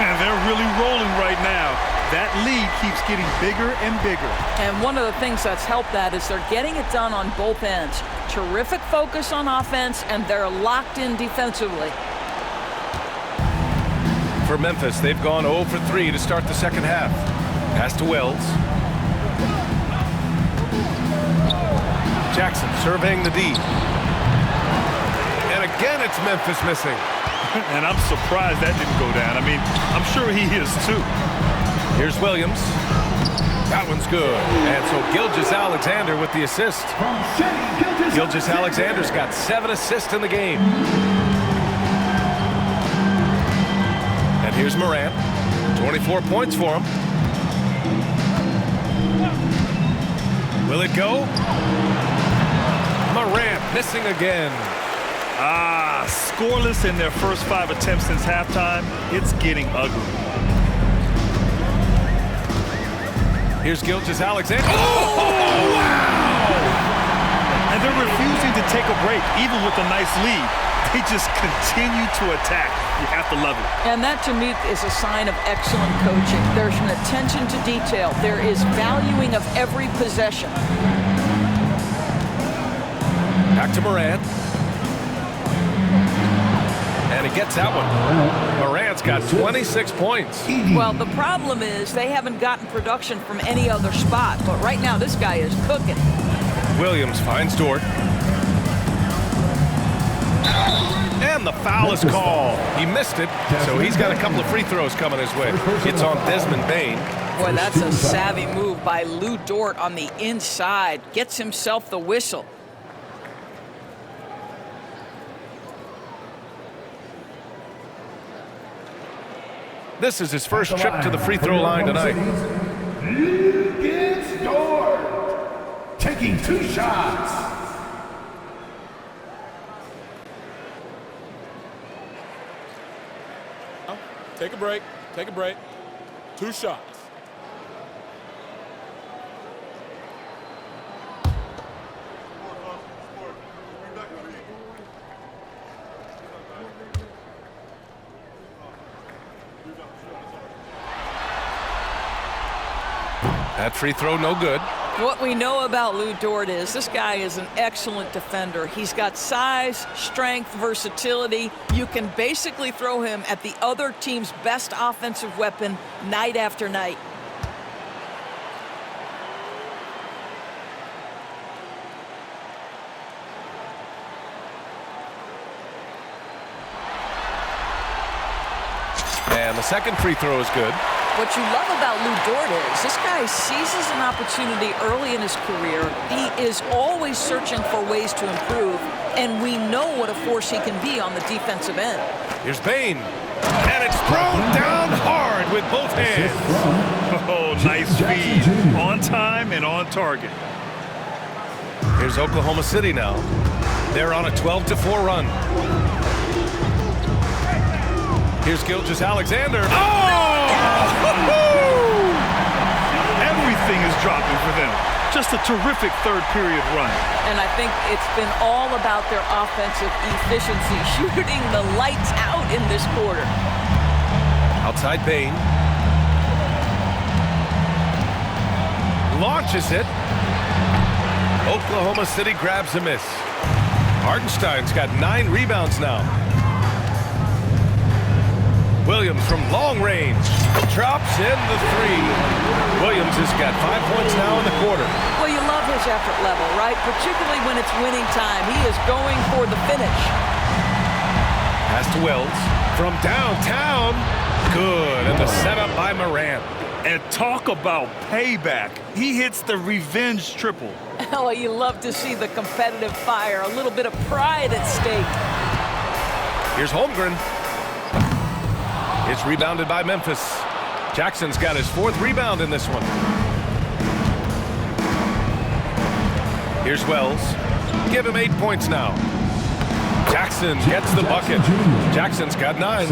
And they're really rolling right now. That lead keeps getting bigger and bigger. And one of the things that's helped that is they're getting it done on both ends. Terrific focus on offense, and they're locked in defensively. For Memphis, they've gone 0 for 3 to start the second half. Pass to Wells. Jackson surveying the D. And again, it's Memphis missing. And I'm surprised that didn't go down. I mean, I'm sure he is too. Here's Williams. That one's good. And so Gilgeous-Alexander with the assist. Gilgeous-Alexander's got 7 assists in the game. And here's Morant. 24 points for him. Will it go? Morant missing again. Scoreless in their first 5 attempts since halftime. It's getting ugly. Here's Gilgeous-Alexander. Oh, wow! And they're refusing to take a break, even with a nice lead. They just continue to attack. You have to love it. And that, to me, is a sign of excellent coaching. There's an attention to detail. There is valuing of every possession. Back to Morant. And he gets that one. Morant's got 26 points. Well, the problem is they haven't gotten production from any other spot. But right now, this guy is cooking. Williams finds Dort. And the foul is called. He missed it, so he's got a couple of free throws coming his way. It's on Desmond Bane. Boy, that's a savvy move by Lou Dort on the inside. Gets himself the whistle. This is his first trip to the free throw line tonight. Against Dort, taking 2 shots. Take a break. Take a break. 2 shots. That free throw no good. What we know about Lou Dort is this guy is an excellent defender. He's got size, strength, versatility. You can basically throw him at the other team's best offensive weapon night after night. And the second free throw is good. What you love about Lou Dort is this guy seizes an opportunity early in his career. He is always searching for ways to improve, and we know what a force he can be on the defensive end. Here's Bain, and it's thrown down hard with both hands. Oh, nice feed. On time and on target. Here's Oklahoma City now. They're on a 12-4 run. Here's Gilgeous-Alexander. Oh! Everything is dropping for them. Just a terrific third period run. And I think it's been all about their offensive efficiency, shooting the lights out in this quarter. Outside Bain. Launches it. Oklahoma City grabs a miss. Hartenstein's got 9 rebounds now. Williams from long range drops in the 3. Williams has got 5 points now in the quarter. Well, you love his effort level, right? Particularly when it's winning time. He is going for the finish. Pass to Wells from downtown. Good. And the setup by Morant. And talk about payback. He hits the revenge triple. Oh, you love to see the competitive fire. A little bit of pride at stake. Here's Holmgren. It's rebounded by Memphis. Jackson's got his 4th rebound in this one. Here's Wells. Give him 8 points now. Jackson gets the bucket. Jackson's got 9.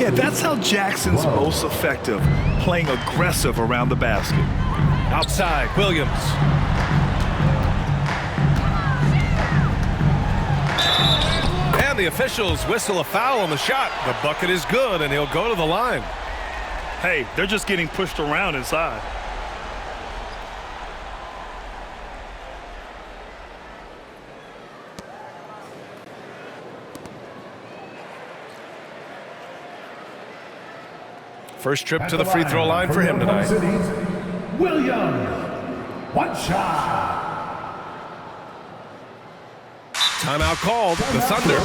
Yeah, that's how Jackson's most effective, playing aggressive around the basket. Outside, Williams. And the officials whistle a foul on the shot. The bucket is good, and he'll go to the line. Hey, they're just getting pushed around inside. First trip to the free throw line for him tonight. Williams, one shot. Timeout called. The Thunder.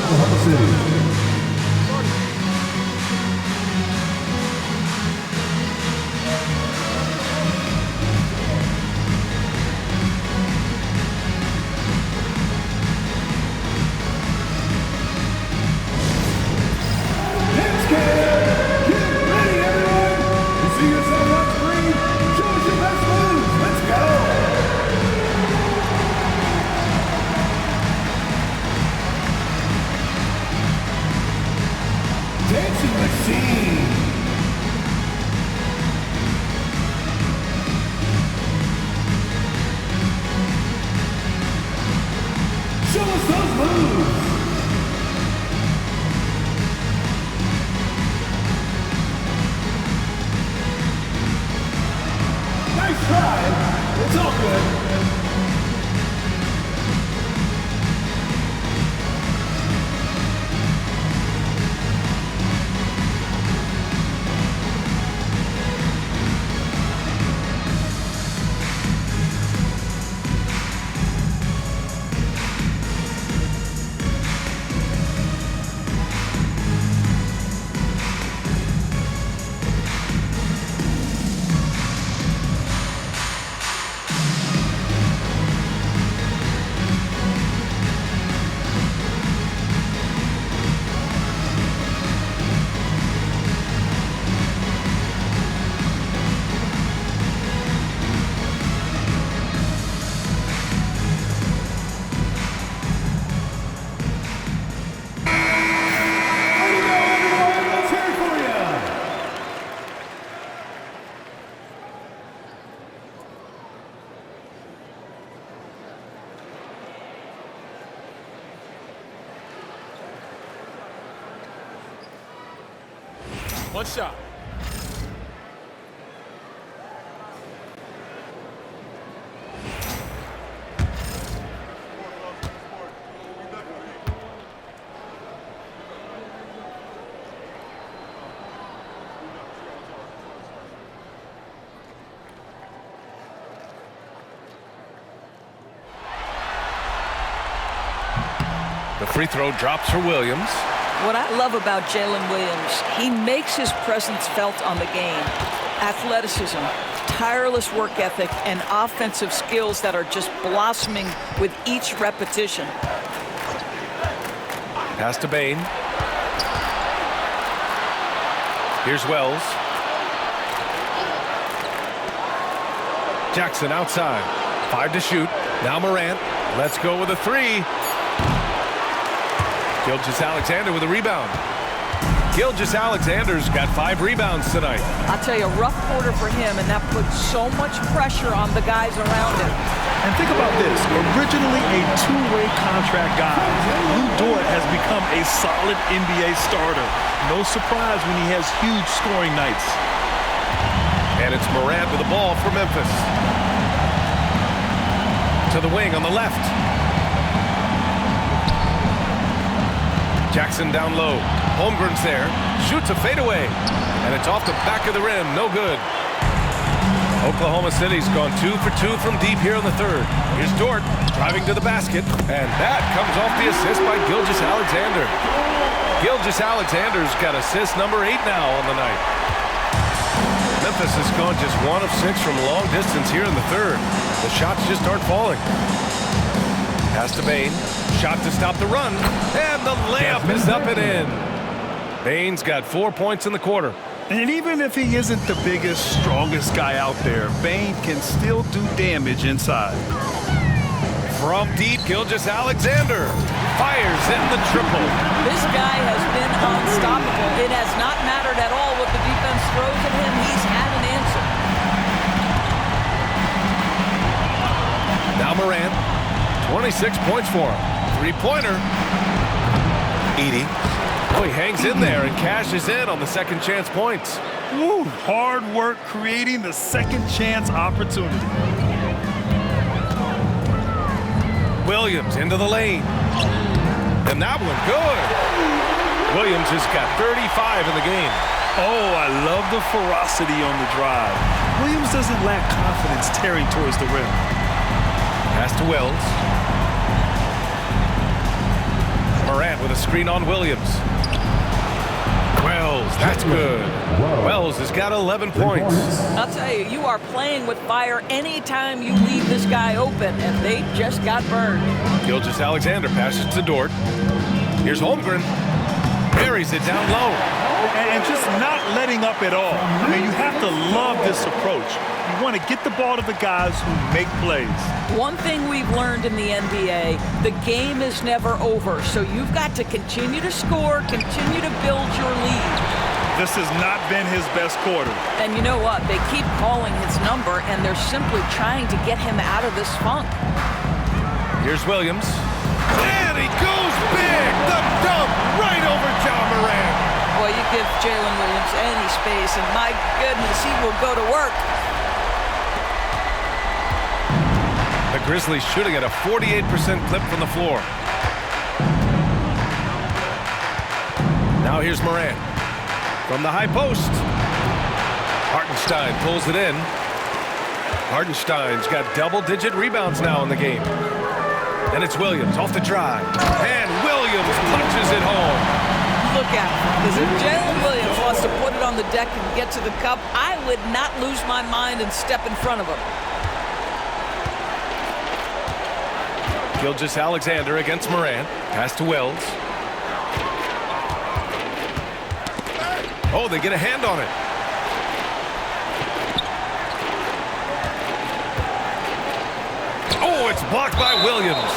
One shot. Free throw drops for Williams. What I love about Jalen Williams, he makes his presence felt on the game. Athleticism, tireless work ethic, and offensive skills that are just blossoming with each repetition. Pass to Bain. Here's Wells. Jackson outside. 5 to shoot. Now Morant. Let's go with a 3. Gilgeous-Alexander with a rebound. Gilgeous-Alexander's got 5 rebounds tonight. I'll tell you, a rough quarter for him, and that puts so much pressure on the guys around him. And think about this. Originally a two-way contract guy, Lou Dort has become a solid NBA starter. No surprise when he has huge scoring nights. And it's Morant with the ball for Memphis. To the wing on the left. Jackson down low. Holmgren's there. Shoots a fadeaway. And it's off the back of the rim. No good. Oklahoma City's gone 2 for 2 from deep here in the third. Here's Dort driving to the basket. And that comes off the assist by Gilgeous-Alexander. Gilgeous-Alexander's got assist number 8 now on the night. Memphis has gone just 1 of 6 from long distance here in the third. The shots just aren't falling. Pass to Bain. Shot to stop the run. And the layup is up and in. Bain's got 4 points in the quarter. And even if he isn't the biggest, strongest guy out there, Bain can still do damage inside. From deep, Gilgeous-Alexander fires in the triple. This guy has been unstoppable. It has not mattered at all what the defense throws at him. He's had an answer. Now Morant, 26 points for him. Three-pointer. Edey. Oh, he hangs in there and cashes in on the second chance points. Woo, hard work creating the second chance opportunity. Williams into the lane. And that one good. Williams has got 35 in the game. Oh, I love the ferocity on the drive. Williams doesn't lack confidence tearing towards the rim. Pass to Wells. Morant with a screen on Williams. Wells, that's good. Wells has got 11 points. I'll tell you, you are playing with fire anytime you leave this guy open, and they just got burned. Gilgeous-Alexander passes to Dort. Here's Holmgren. Buries it down low. And just not letting up at all. I mean, you have to love this approach. You want to get the ball to the guys who make plays. One thing we've learned in the NBA, the game is never over. So you've got to continue to score, continue to build your lead. This has not been his best quarter. And you know what? They keep calling his number, and they're simply trying to get him out of this funk. Here's Williams. And he goes big! The dunk right over John Morant. Boy, you give Jalen Williams any space, and my goodness, he will go to work. The Grizzlies shooting at a 48% clip from the floor. Now here's Morant. From the high post. Hartenstein pulls it in. Hartenstein's got double-digit rebounds now in the game. And it's Williams off the drive. And Williams punches it home. Look at him. Because if Jalen Williams wants to put it on the deck and get to the cup, I would not lose my mind and step in front of him. Gilgeous-Alexander against Morant. Pass to Wells. Oh, they get a hand on it. Oh, it's blocked by Williams.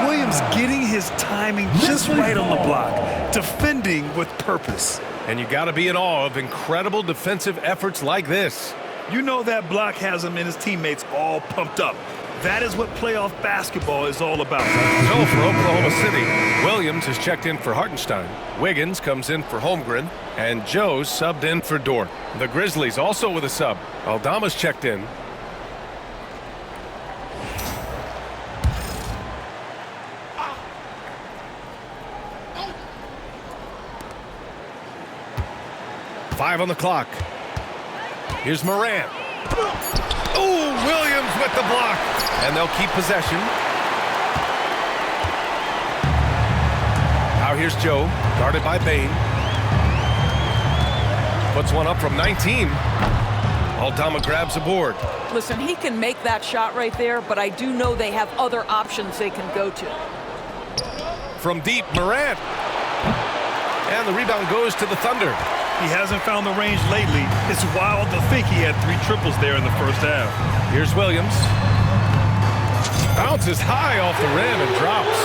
Williams getting his timing just right on the block. Defending with purpose. And you got to be in awe of incredible defensive efforts like this. You know that block has him and his teammates all pumped up. That is what playoff basketball is all about. So for Oklahoma City, Williams has checked in for Hartenstein. Wiggins comes in for Holmgren. And Joe's subbed in for Dort. The Grizzlies also with a sub. Aldama's checked in. Five on the clock. Here's Morant. Oh, Williams with the block. And they'll keep possession. here's Joe, guarded by Bane. Puts one up from 19. Aldama grabs a board. Listen, he can make that shot right there, but I do know they have other options they can go to. From deep, Morant. And the rebound goes to the Thunder. He hasn't found the range lately. It's wild to think he had 3 triples there in the first half. Here's Williams. Bounces high off the rim and drops.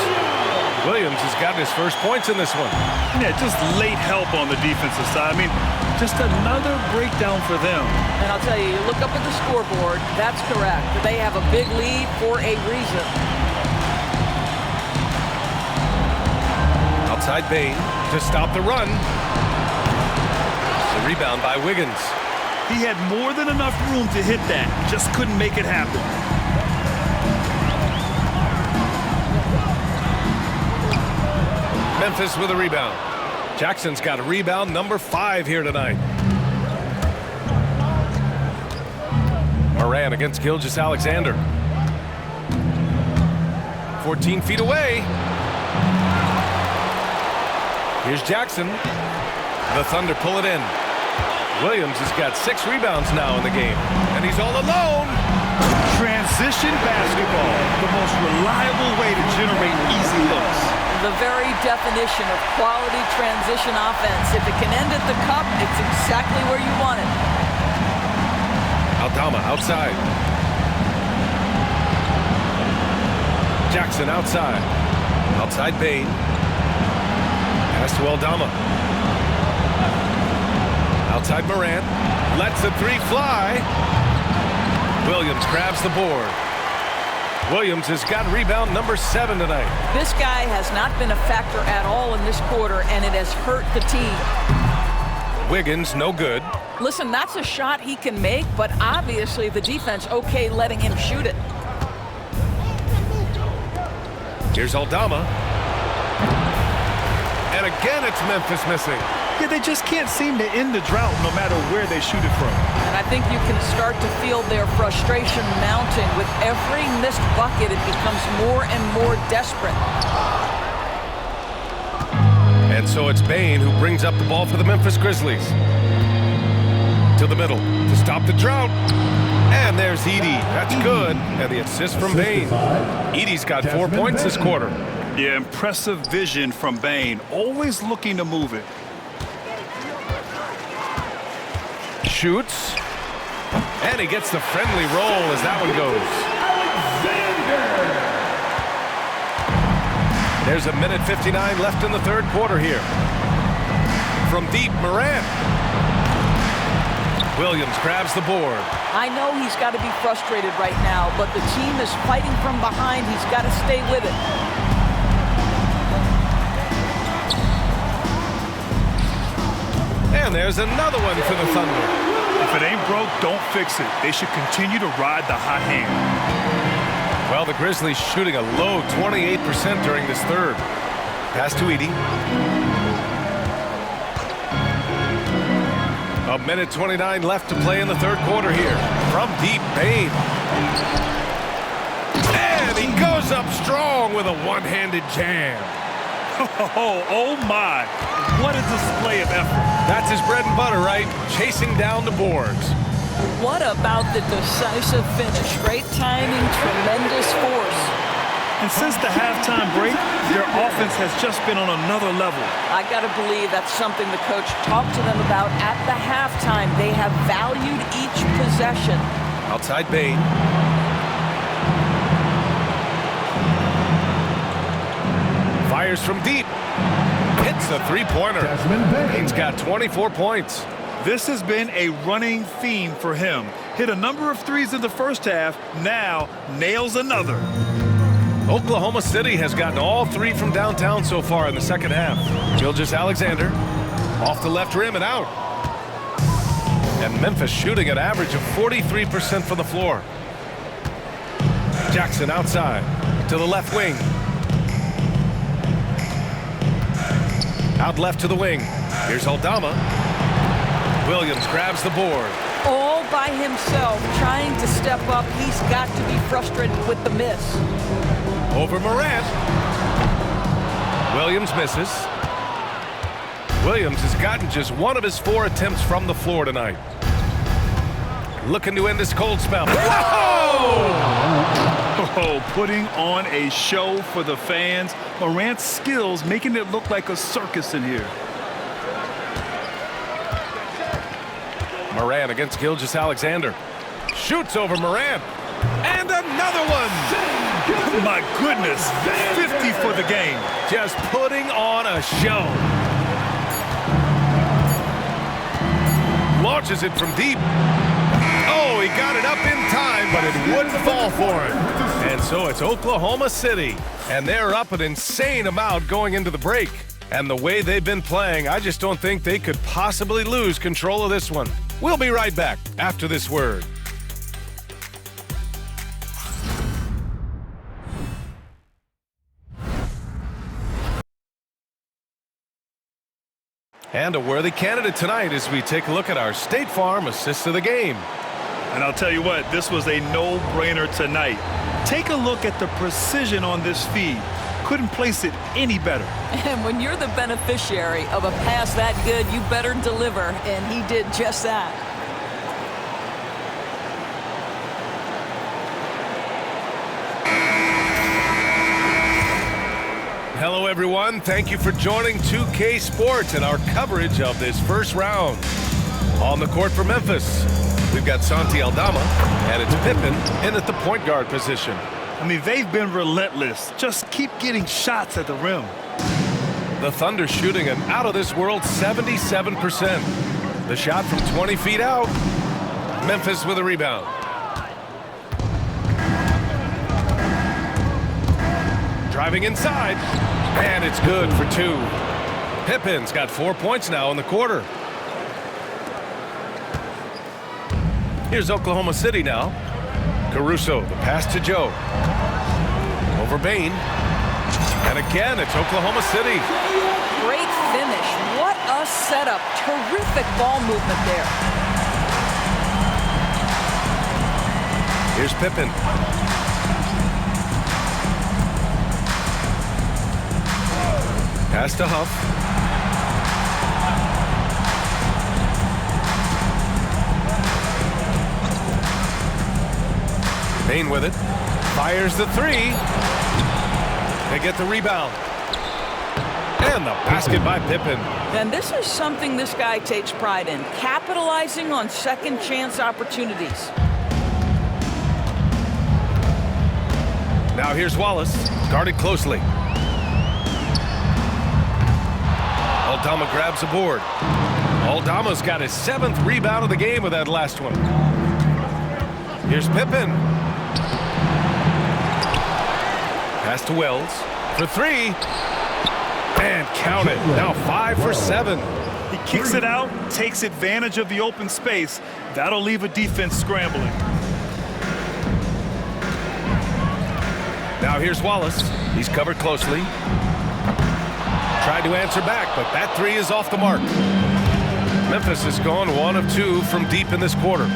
Williams has gotten his first points in this one. Yeah, just late help on the defensive side. I mean, just another breakdown for them. And I'll tell you, you look up at the scoreboard, that's correct. They have a big lead for a reason. Outside Bane to stop the run. The rebound by Wiggins. He had more than enough room to hit that. Just couldn't make it happen. Memphis with a rebound. Jackson's got a rebound, number 5 here tonight. Morant against Gilgeous-Alexander. 14 feet away. Here's Jackson. The Thunder pull it in. Williams has got 6 rebounds now in the game, and he's all alone. Transition basketball, the most reliable way to generate easy looks. The very definition of quality transition offense. If it can end at the cup, it's exactly where you want it. Aldama outside. Jackson outside. Outside Bane. Pass to Aldama. Outside Morant. Lets the 3 fly. Williams grabs the board. Williams has got rebound number 7 tonight. This guy has not been a factor at all in this quarter, and it has hurt the team. Wiggins, no good. Listen, that's a shot he can make, but obviously the defense okay letting him shoot it. Here's Aldama. And again, it's Memphis missing. Yeah, they just can't seem to end the drought no matter where they shoot it from. And I think you can start to feel their frustration mounting. With every missed bucket, it becomes more and more desperate. And so it's Bane who brings up the ball for the Memphis Grizzlies. To the middle to stop the drought. And there's Edey. That's good. And the assist from Bane. Edey's got 4 points this quarter. Yeah, impressive vision from Bane. Always looking to move it. Shoots. And he gets the friendly roll as that one goes. There's 1:59 left in the third quarter here. From deep, Morant. Williams grabs the board. I know he's got to be frustrated right now, but the team is fighting from behind. He's got to stay with it. And there's another one for the Thunder. If it ain't broke, don't fix it. They should continue to ride the hot hand. Well, the Grizzlies shooting a low 28% during this third. Pass to Edey. 1:29 left to play in the third quarter here. From deep, Bane. And he goes up strong with a one-handed jam. Oh my. What a display of effort. That's his bread and butter, right? Chasing down the boards. What about the decisive finish? Great timing, tremendous force. And since the halftime break, their offense has just been on another level. I got to believe that's something the coach talked to them about at the halftime. They have valued each possession. Outside Bane. Fires from deep. Hits a three-pointer. Bane's got 24 points. This has been a running theme for him. Hit a number of threes in the first half, now nails another. Oklahoma City has gotten all 3 from downtown so far in the second half. Gilgeous-Alexander off the left rim and out. And Memphis shooting an average of 43% from the floor. Jackson outside to the left wing. Out left to the wing. Here's Aldama. Williams grabs the board. All by himself, trying to step up. He's got to be frustrated with the miss. Over Morant. Williams misses. Williams has gotten just one of his 4 attempts from the floor tonight. Looking to end this cold spell. Oh, putting on a show for the fans. Morant's skills making it look like a circus in here. Morant against Gilgeous-Alexander. Shoots over Morant. And another one. My goodness, 50 for the game. Just putting on a show. Launches it from deep. Oh, he got it up in time, but it wouldn't fall for him. And so it's Oklahoma City, and they're up an insane amount going into the break. And the way they've been playing, I just don't think they could possibly lose control of this one. We'll be right back after this word. And a worthy candidate tonight as we take a look at our State Farm assist of the game. And I'll tell you what, this was a no-brainer tonight. Take a look at the precision on this feed. Couldn't place it any better. And when you're the beneficiary of a pass that good, you better deliver, and he did just that. Hello, everyone. Thank you for joining 2K Sports and our coverage of this first round. On the court for Memphis, we've got Santi Aldama, and it's Pippen in at the point guard position. I mean, they've been relentless. Just keep getting shots at the rim. The Thunder shooting an out-of-this-world 77%. The shot from 20 feet out. Memphis with a rebound. Driving inside, and it's good for 2. Pippen's got 4 points now in the quarter. Here's Oklahoma City now. Caruso, the pass to Joe. Over Bain. And again, it's Oklahoma City. Great finish. What a setup. Terrific ball movement there. Here's Pippen. Pass to Huff. Bain with it. Fires the 3. They get the rebound. And the basket by Pippen. And this is something this guy takes pride in, capitalizing on second chance opportunities. Now here's Wallace, guarded closely. Aldama grabs a board. Aldama's got his 7th rebound of the game with that last one. Here's Pippen. Pass to Wells for 3. And count it. Now 5 for 7. He kicks it out, takes advantage of the open space. That'll leave a defense scrambling. Now here's Wallace. He's covered closely. Tried to answer back, but that 3 is off the mark. Memphis has gone 1 of 2 from deep in this quarter.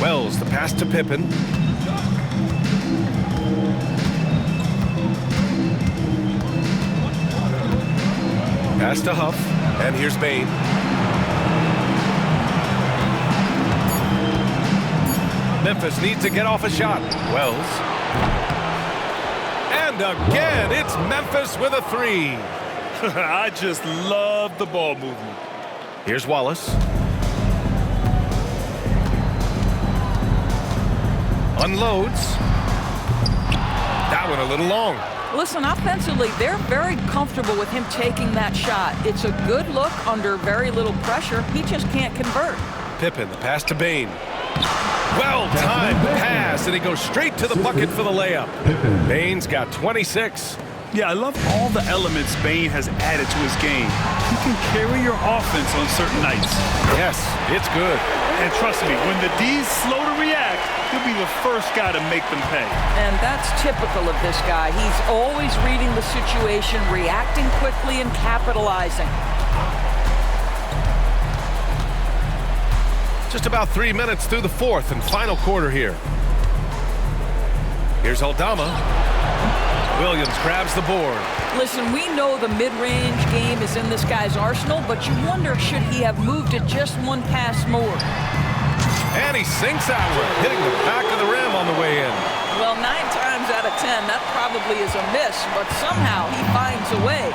Wells, the pass to Pippen. Pass to Huff, and here's Bain. Memphis needs to get off a shot. Wells. And again, it's Memphis with a 3. I just love the ball movement. Here's Wallace. Unloads. That one a little long. Listen, offensively, they're very comfortable with him taking that shot. It's a good look under very little pressure. He just can't convert. Pippen, the pass to Bain. Well-timed pass, and he goes straight to the bucket for the layup. Bain's got 26. Yeah, I love all the elements Bain has added to his game. He can carry your offense on certain nights. Yes, it's good. And trust me, when the D's slow to react, he'll be the first guy to make them pay. And that's typical of this guy. He's always reading the situation, reacting quickly, and capitalizing. Just about 3 minutes through the 4th and final quarter here. Here's Aldama. Williams grabs the board. Listen, we know the mid-range game is in this guy's arsenal, but you wonder, should he have moved it just one pass more? And he sinks outward, hitting the back of the rim on the way in. Well, 9 times out of 10, that probably is a miss, but somehow he finds a way.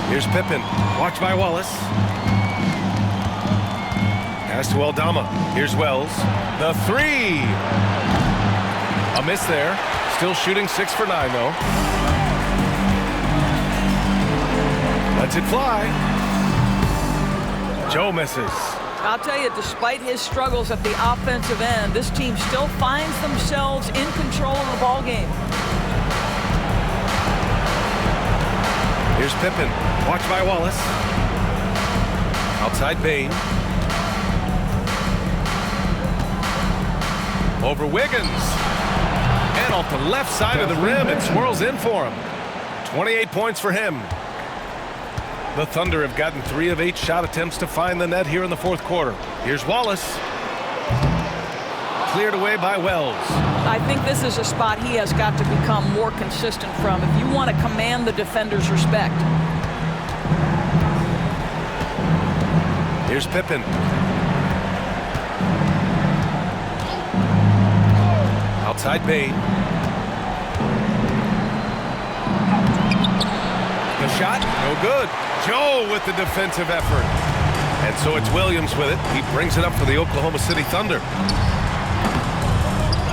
Here's Pippen. Watch by Wallace. Pass to Aldama. Here's Wells. The three. A miss there. Still shooting 6 for 9, though. Lets it fly. Joe misses. I'll tell you, despite his struggles at the offensive end, this team still finds themselves in control of the ball game. Here's Pippen. Watch by Wallace. Outside Bain. Over Wiggins. And off the left side of the rim, it swirls in for him. 28 points for him. The Thunder have gotten 3 of 8 shot attempts to find the net here in the fourth quarter. Here's Wallace. Cleared away by Wells. I think this is a spot he has got to become more consistent from if you want to command the defender's respect. Here's Pippen. Outside Bain. The shot, no good. Joe with the defensive effort. And so it's Williams with it. He brings it up for the Oklahoma City Thunder.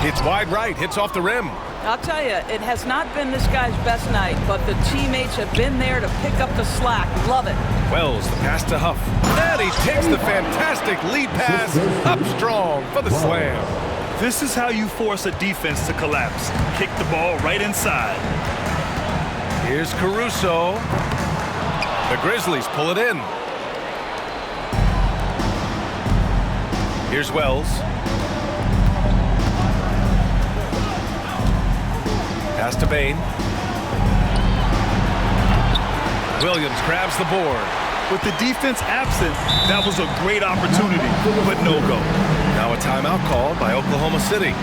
Hits wide right, hits off the rim. I'll tell you, it has not been this guy's best night, but the teammates have been there to pick up the slack. Love it. Wells, the pass to Huff. And he takes the fantastic lead pass up strong for the slam. This is how you force a defense to collapse. Kick the ball right inside. Here's Caruso. The Grizzlies pull it in. Here's Wells. Pass to Bain. Williams grabs the board. With the defense absent, that was a great opportunity, but no go. Now a timeout called by Oklahoma City.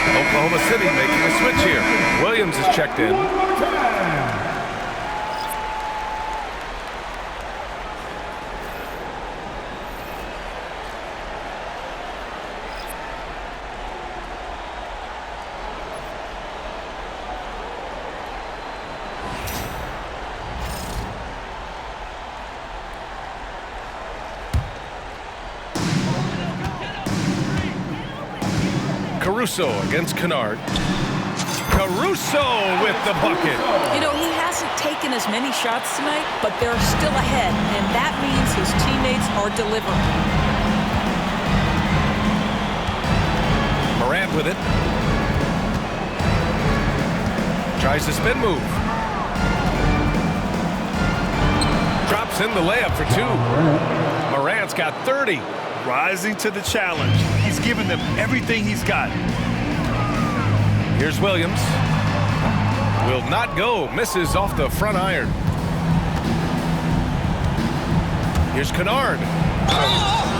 Oklahoma City making a switch here. Williams is checked in. Caruso against Kennard. Caruso with the bucket. You know, he hasn't taken as many shots tonight, but they're still ahead, and that means his teammates are delivering. Morant with it. Tries the spin move. Drops in the layup for 2. Morant's got 30. Rising to the challenge. He's given them everything he's got. Here's Williams. Will not go. Misses off the front iron. Here's Kennard.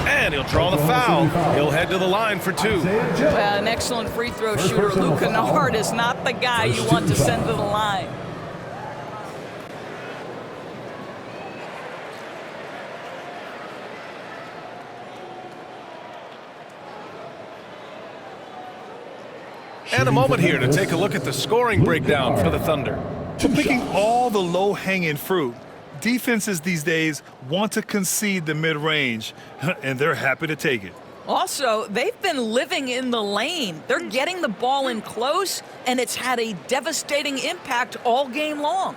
And he'll draw the foul. He'll head to the line for 2. An excellent free throw shooter. Luke Kennard is not the guy you want to send to the line. And a moment here to take a look at the scoring breakdown for the Thunder. For picking all the low-hanging fruit, defenses these days want to concede the mid-range, and they're happy to take it. Also, they've been living in the lane. They're getting the ball in close, and it's had a devastating impact all game long.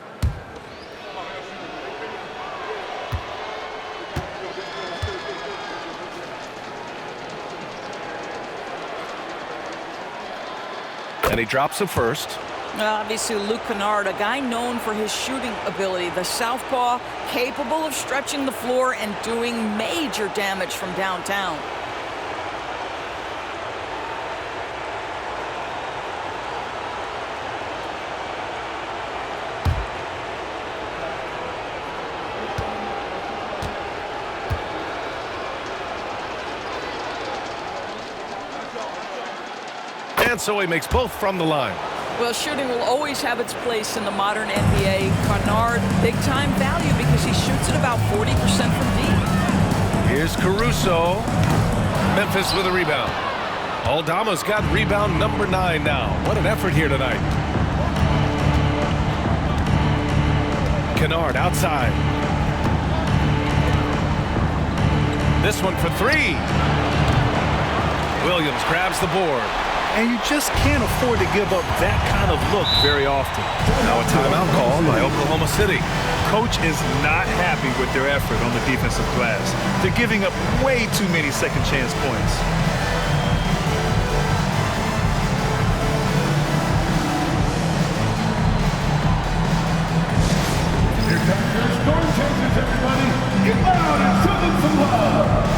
And he drops it first. Obviously, Luke Kennard, a guy known for his shooting ability. The southpaw, capable of stretching the floor and doing major damage from downtown. And so he makes both from the line. Well, shooting will always have its place in the modern NBA. Kennard, big-time value because he shoots it about 40% from deep. Here's Caruso. Memphis with a rebound. Aldama's got rebound number 9 now. What an effort here tonight. Kennard outside. This one for 3. Williams grabs the board. And you just can't afford to give up that kind of look very often. Now a timeout called by Oklahoma City. Coach is not happy with their effort on the defensive glass. They're giving up way too many second chance points. Here comes your storm chasers, everybody. Get loud and show them some love.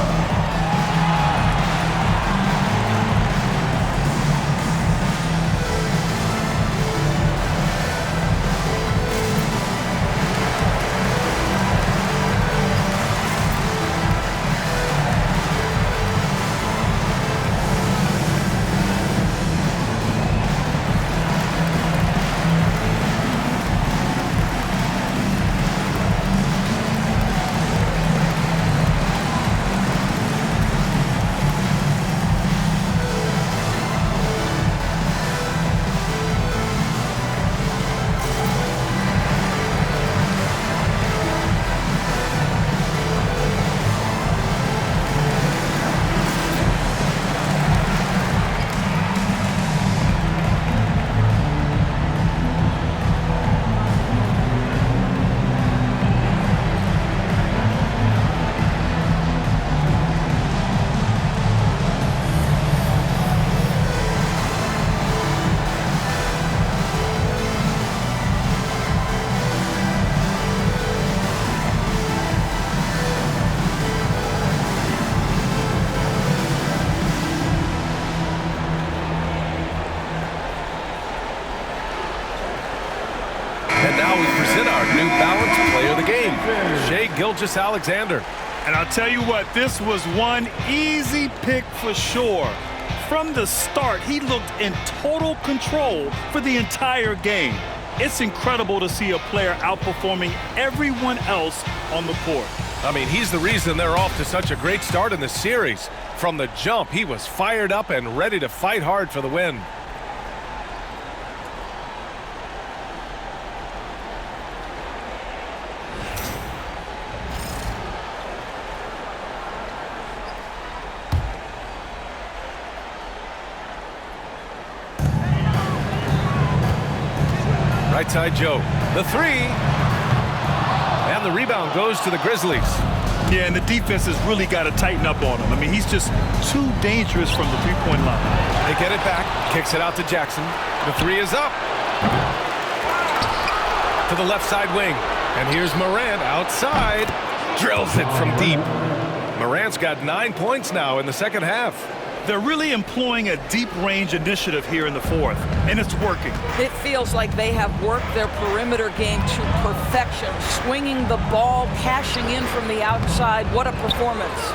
And now we present our New Balance Player of the Game, Shai Gilgeous-Alexander. And I'll tell you what, this was one easy pick for sure. From the start, he looked in total control for the entire game. It's incredible to see a player outperforming everyone else on the court. I mean, he's the reason they're off to such a great start in the series. From the jump, he was fired up and ready to fight hard for the win. Right side Joe. The 3. And the rebound goes to the Grizzlies. Yeah, and the defense has really got to tighten up on him. I mean, he's just too dangerous from the three-point line. They get it back. Kicks it out to Jackson. The 3 is up. to the left side wing. And here's Morant outside. Drills it from deep. Morant's got 9 points now in the second half. They're really employing a deep range initiative here in the fourth, and it's working. It feels like they have worked their perimeter game to perfection, swinging the ball, cashing in from the outside. What a performance.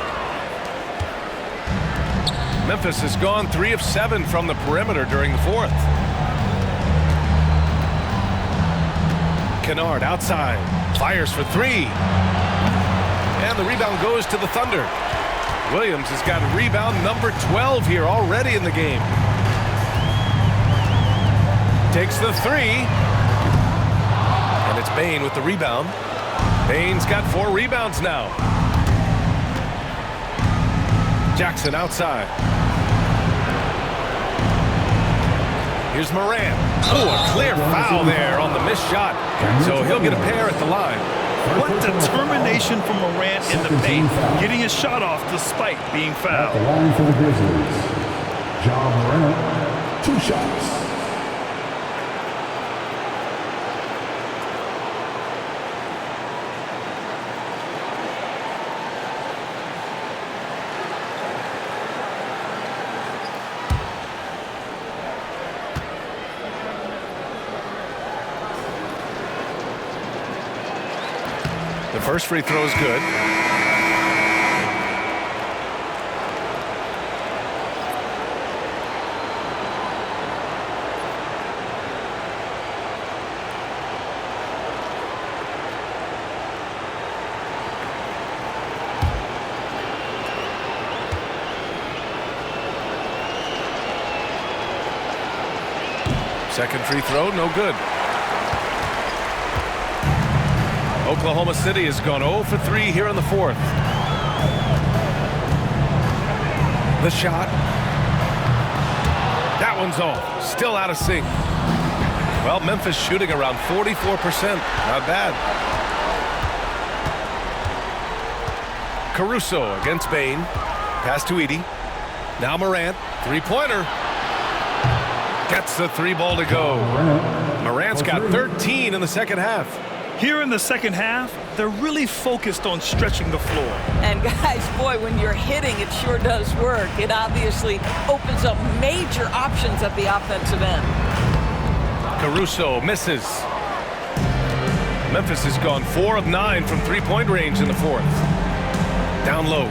Memphis has gone 3 of 7 from the perimeter during the fourth. Kennard outside, fires for 3. And the rebound goes to the Thunder. Williams has got rebound number 12 here already in the game. Takes the 3. And it's Bane with the rebound. Bane's got 4 rebounds now. Jackson outside. Here's Morant. Oh, a clear foul there on the missed shot. So he'll get a pair at the line. What determination from Morant in the paint, getting his shot off despite being fouled. The line for the Grizzlies. Morant, 2 shots. The first free throw is good. Second free throw, no good. Oklahoma City has gone 0 for 3 here in the fourth. The shot. That one's off. Still out of sync. Well, Memphis shooting around 44%. Not bad. Caruso against Bane. Pass to Edey. Now Morant. Three-pointer. Gets the 3-ball to go. Morant's got 13 in the second half. Here in the second half, they're really focused on stretching the floor. And guys, boy, when you're hitting, it sure does work. It obviously opens up major options at the offensive end. Caruso misses. Memphis has gone 4 of 9 from three-point range in the fourth. Down low.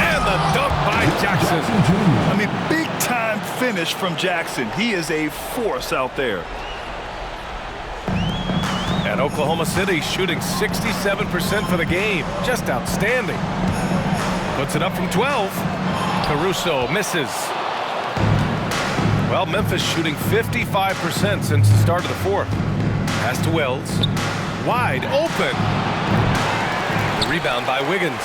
And the dunk by Jackson. I mean, big-time finish from Jackson. He is a force out there. And Oklahoma City shooting 67% for the game. Just outstanding. Puts it up from 12. Caruso misses. Well, Memphis shooting 55% since the start of the fourth. Pass to Wells. Wide open. The rebound by Wiggins.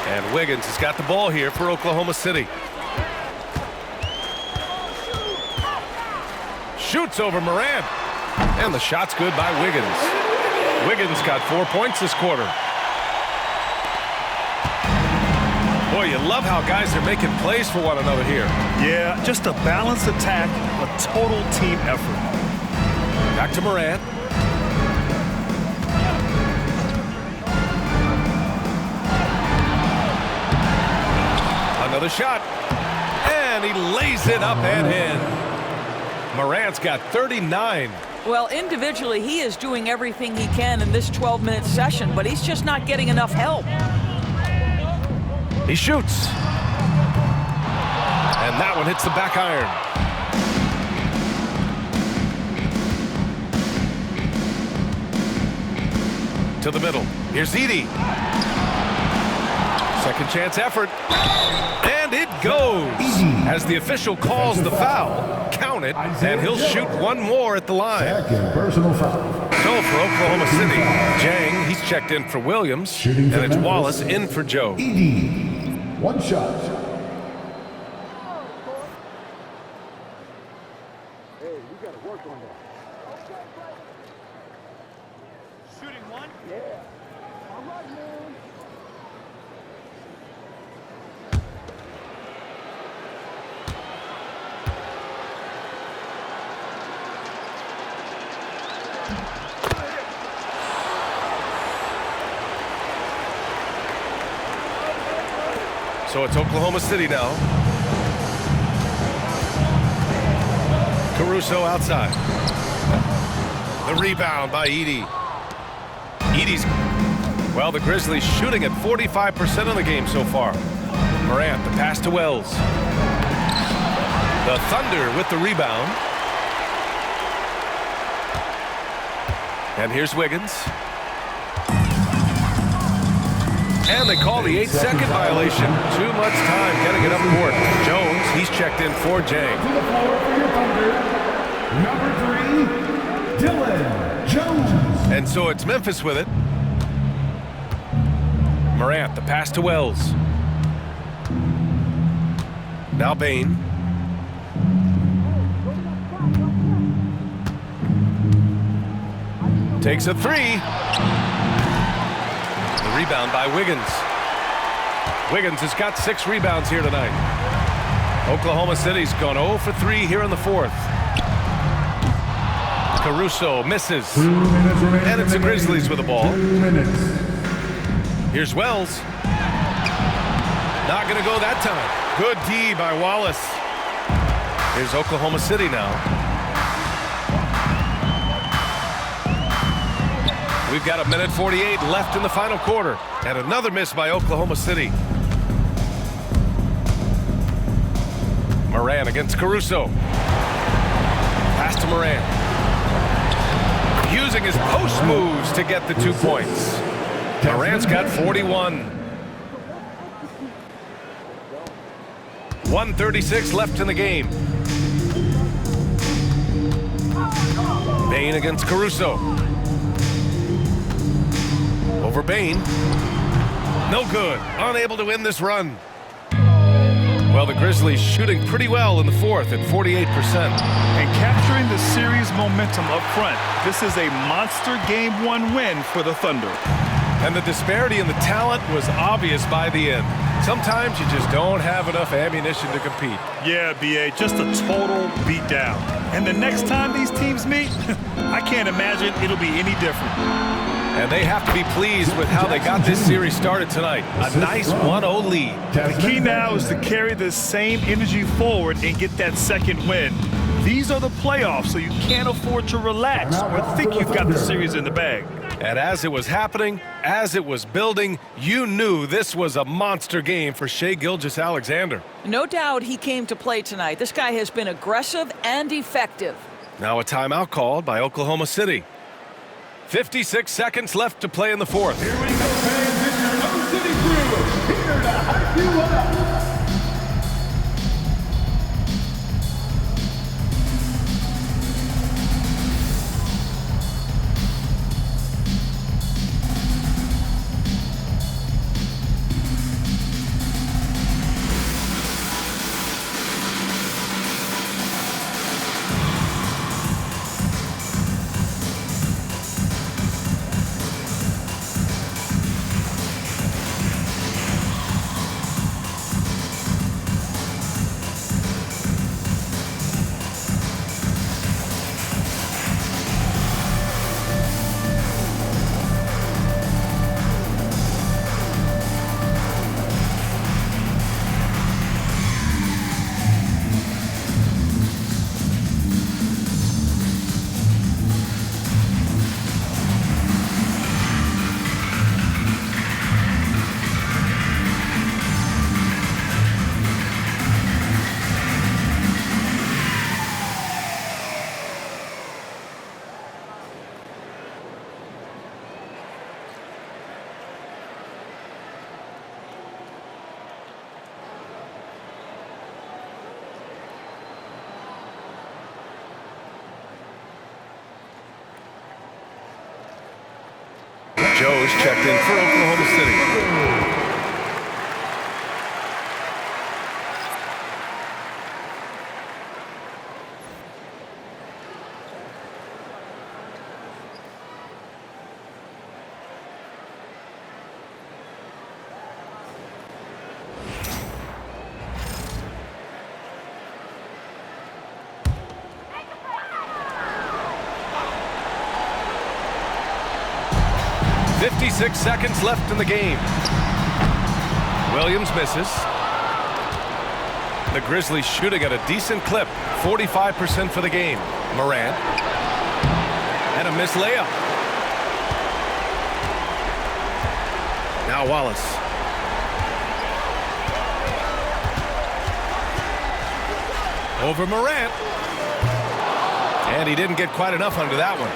And Wiggins has got the ball here for Oklahoma City. Shoots over Morant. And the shot's good by Wiggins. Wiggins got 4 points this quarter. Boy, you love how guys are making plays for one another here. Yeah, just a balanced attack, a total team effort. Back to Morant. Another shot. And he lays it up and in. Morant's got 39. Well, individually, he is doing everything he can in this 12-minute session, but he's just not getting enough help. He shoots. And that one hits the back iron. To the middle. Here's Edey. Second chance effort. And it goes. As the official calls the foul, count it, and he'll shoot one more at the line. Second personal foul. So for Oklahoma City, Jang, he's checked in for Williams, Shooting for and it's Memphis. Wallace in for Joe. Edey, 1 shot. Shooting one? So it's Oklahoma City now. Caruso outside. The rebound by Edey. Edey's, well, the Grizzlies shooting at 45% of the game so far. Morant, the pass to Wells. The Thunder with the rebound. And here's Wiggins. And they call the 8-second violation. Too much time getting it up court. Jones, he's checked in for Jang. To the floor for your Thunder, number 3, Dylan Jones. And so it's Memphis with it. Morant, the pass to Wells. Now Bane. Takes a three. The rebound by Wiggins. Wiggins has got 6 rebounds here tonight. Oklahoma City's gone 0 for 3 here in the 4th. Caruso misses. 2 minutes remaining. And it's the Grizzlies with the ball. 2 minutes. Here's Wells. Not going to go that time. Good D by Wallace. Here's Oklahoma City now. We've got 1:48 left in the final quarter. And another miss by Oklahoma City. Morant against Caruso. Pass to Morant. Using his post moves to get the 2 points. Morant's got 41. 1:36 left in the game. Bane against Caruso. Over Bane. No good. Unable to win this run. Well, the Grizzlies shooting pretty well in the 4th at 48%. And capturing the series momentum up front. This is a monster Game 1 win for the Thunder. And the disparity in the talent was obvious by the end. Sometimes you just don't have enough ammunition to compete. Yeah, B.A., just a total beatdown. And the next time these teams meet, I can't imagine it'll be any different. And they have to be pleased with how they got this series started tonight. A nice 1-0 lead. The key now is to carry this same energy forward and get that second win. These are the playoffs, so you can't afford to relax or think you've got the series in the bag. And as it was happening, as it was building, you knew this was a monster game for Shai Gilgeous-Alexander. No doubt he came to play tonight. This guy has been aggressive and effective. Now a timeout called by Oklahoma City. 56 seconds left to play in the 4th. Here we go, fans. It's your own city crew here to hype you up. Joe's checked in for Oklahoma City. .56 seconds left in the game. Williams misses. The Grizzlies shooting at a decent clip, 45% for the game. Morant. And a missed layup. Now Wallace. Over Morant. And he didn't get quite enough under that one.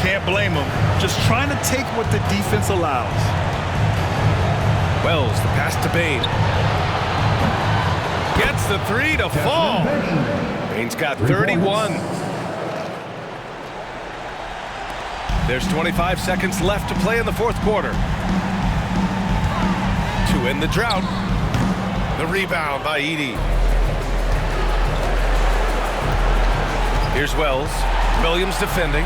Can't blame him. Just trying to take what the defense allows. Wells, the pass to Bain. Gets the three to fall. Bain's got 31. There's 25 seconds left to play in the fourth quarter. To end the drought. The rebound by Edey. Here's Wells. Williams defending.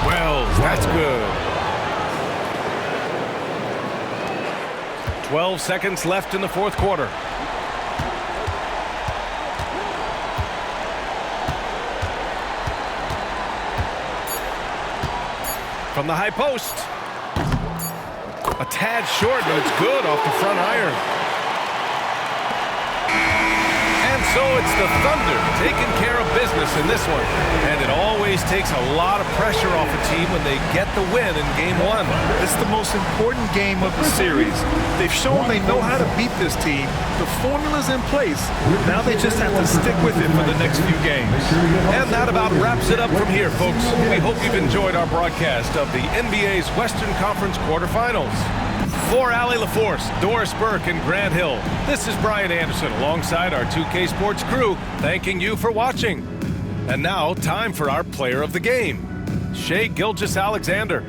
Wells, that's good. 12 seconds left in the fourth quarter. From the high post. A tad short, but it's good off the front iron. And so it's the Thunder taking care of business in this one. And it always takes a lot of pressure off a team when they get the win in game one. It's the most important game of the series. They've shown they know how to beat this team. The formula's in place. Now they just have to stick with it for the next few games. And that about wraps it up from here, folks. We hope you've enjoyed our broadcast of the NBA's Western Conference quarterfinals. For Allie LaForce, Doris Burke, and Grant Hill, this is Brian Anderson alongside our 2K Sports crew, thanking you for watching. And now, time for our player of the game, Shai Gilgeous-Alexander.